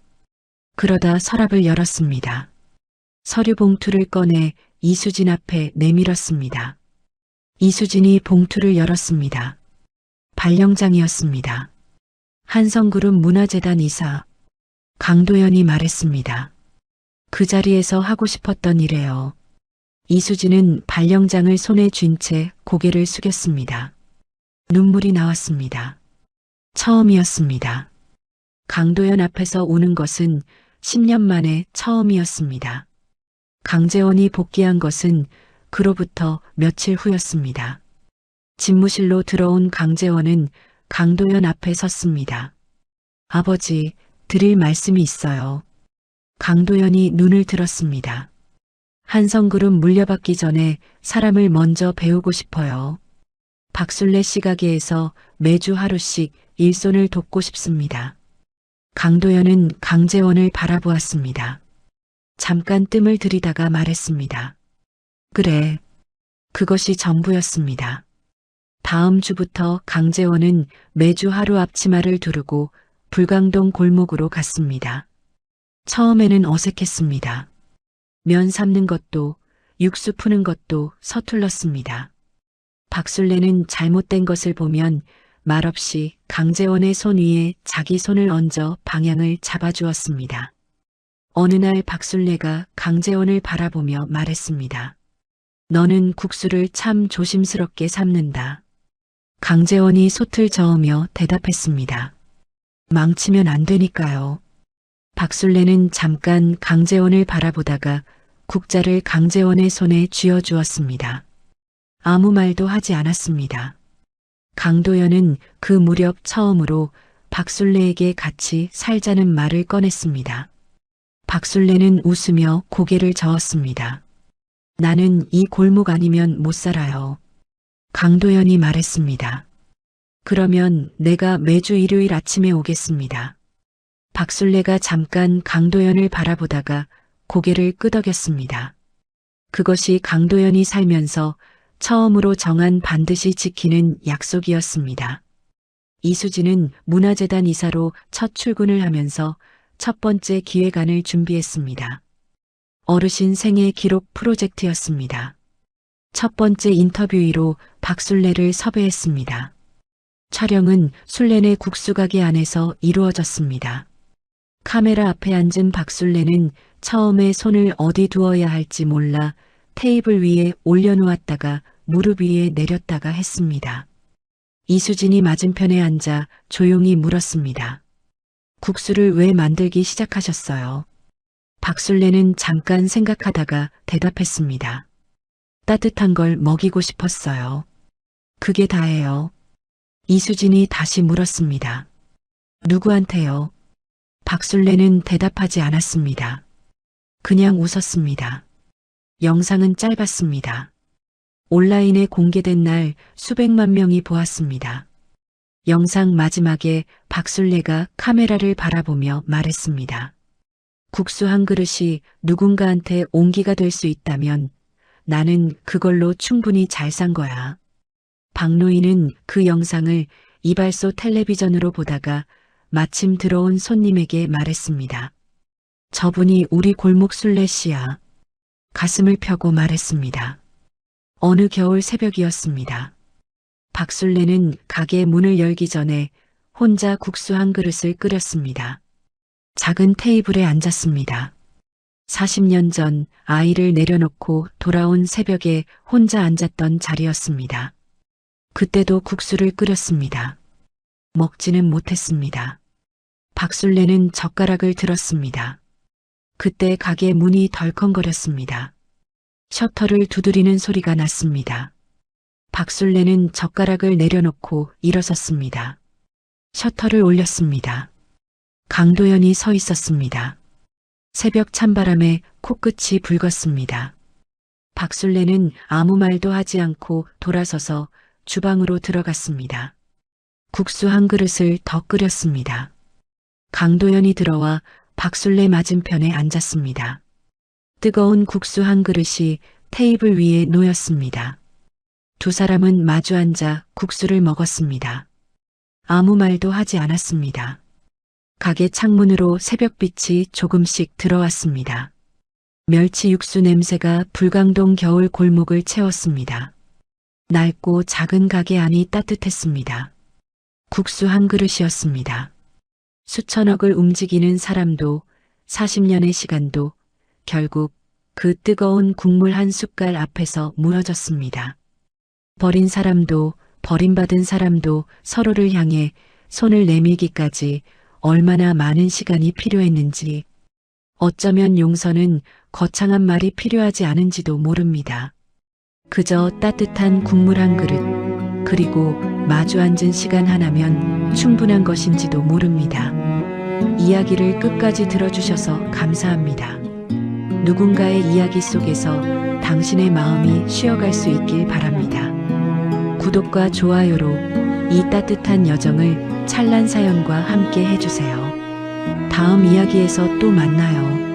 B: 그러다 서랍을 열었습니다. 서류 봉투를 꺼내 이수진 앞에 내밀었습니다. 이수진이 봉투를 열었습니다. 발령장이었습니다. 한성그룹 문화재단 이사 강도현이 말했습니다. 그 자리에서 하고 싶었던 일이에요. 이수진은 발령장을 손에 쥔 채 고개를 숙였습니다. 눈물이 나왔습니다. 처음이었습니다. 강도현 앞에서 우는 것은 10년 만에 처음이었습니다. 강재원이 복귀한 것은 그로부터 며칠 후였습니다. 집무실로 들어온 강재원은 강도현 앞에 섰습니다. 아버지, 드릴 말씀이 있어요. 강도현이 눈을 들었습니다. 한성그룹 물려받기 전에 사람을 먼저 배우고 싶어요. 박순례 씨 가게에서 매주 하루씩 일손을 돕고 싶습니다. 강도현은 강재원을 바라보았습니다. 잠깐 뜸을 들이다가 말했습니다. 그래. 그것이 전부였습니다. 다음 주부터 강재원은 매주 하루 앞치마를 두르고 불광동 골목으로 갔습니다. 처음에는 어색했습니다. 면 삶는 것도 육수 푸는 것도 서툴렀습니다. 박순례는 잘못된 것을 보면 말없이 강재원의 손 위에 자기 손을 얹어 방향을 잡아주었습니다. 어느 날 박순례가 강재원을 바라보며 말했습니다. 너는 국수를 참 조심스럽게 삶는다. 강재원이 솥을 저으며 대답했습니다. 망치면 안 되니까요. 박순례는 잠깐 강재원을 바라보다가 국자를 강재원의 손에 쥐어주었습니다. 아무 말도 하지 않았습니다. 강도현은 그 무렵 처음으로 박술래에게 같이 살자는 말을 꺼냈습니다. 박술래는 웃으며 고개를 저었습니다. 나는 이 골목 아니면 못 살아요. 강도연이 말했습니다. 그러면 내가 매주 일요일 아침에 오겠습니다. 박술래가 잠깐 강도연을 바라보다가 고개를 끄덕였습니다. 그것이 강도연이 살면서 처음으로 정한 반드시 지키는 약속이었습니다. 이수진은 문화재단 이사로 첫 출근을 하면서 첫 번째 기획안을 준비했습니다. 어르신 생애 기록 프로젝트였습니다. 첫 번째 인터뷰이로 박술래를 섭외했습니다. 촬영은 술래네 국수가게 안에서 이루어졌습니다. 카메라 앞에 앉은 박술래는 처음에 손을 어디 두어야 할지 몰라 테이블 위에 올려놓았다가 무릎 위에 내렸다가 했습니다. 이수진이 맞은편에 앉아 조용히 물었습니다. 국수를 왜 만들기 시작하셨어요? 박술래는 잠깐 생각하다가 대답했습니다. 따뜻한 걸 먹이고 싶었어요. 그게 다예요. 이수진이 다시 물었습니다. 누구한테요? 박술래는 대답하지 않았습니다. 그냥 웃었습니다. 영상은 짧았습니다. 온라인에 공개된 날 수백만 명이 보았습니다. 영상 마지막에 박술래가 카메라를 바라보며 말했습니다. 국수 한 그릇이 누군가한테 온기가 될 수 있다면 나는 그걸로 충분히 잘 산 거야. 박노인은 그 영상을 이발소 텔레비전으로 보다가 마침 들어온 손님에게 말했습니다. 저분이 우리 골목 술래 씨야. 가슴을 펴고 말했습니다. 어느 겨울 새벽이었습니다. 박술래는 가게 문을 열기 전에 혼자 국수 한 그릇을 끓였습니다. 작은 테이블에 앉았습니다. 40년 전 아이를 내려놓고 돌아온 새벽에 혼자 앉았던 자리였습니다. 그때도 국수를 끓였습니다. 먹지는 못했습니다. 박술래는 젓가락을 들었습니다. 그때 가게 문이 덜컹거렸습니다. 셔터를 두드리는 소리가 났습니다. 박술래는 젓가락을 내려놓고 일어섰습니다. 셔터를 올렸습니다. 강도연이 서 있었습니다. 새벽 찬바람에 코끝이 붉었습니다. 박술래는 아무 말도 하지 않고 돌아서서 주방으로 들어갔습니다. 국수 한 그릇을 더 끓였습니다. 강도연이 들어와 박술래 맞은편에 앉았습니다. 뜨거운 국수 한 그릇이 테이블 위에 놓였습니다. 두 사람은 마주 앉아 국수를 먹었습니다. 아무 말도 하지 않았습니다. 가게 창문으로 새벽빛이 조금씩 들어왔습니다. 멸치 육수 냄새가 불광동 겨울 골목을 채웠습니다. 낡고 작은 가게 안이 따뜻했습니다. 국수 한 그릇이었습니다. 수천억을 움직이는 사람도 40년의 시간도 결국 그 뜨거운 국물 한 숟갈 앞에서 무너졌습니다. 버린 사람도 버림받은 사람도 서로를 향해 손을 내밀기까지 얼마나 많은 시간이 필요했는지, 어쩌면 용서는 거창한 말이 필요하지 않은지도 모릅니다. 그저 따뜻한 국물 한 그릇, 그리고 마주 앉은 시간 하나면 충분한 것인지도 모릅니다. 이야기를 끝까지 들어주셔서 감사합니다. 누군가의 이야기 속에서 당신의 마음이 쉬어갈 수 있길 바랍니다. 구독과 좋아요로 이 따뜻한 여정을 찬란 사연과 함께 해주세요. 다음 이야기에서 또 만나요.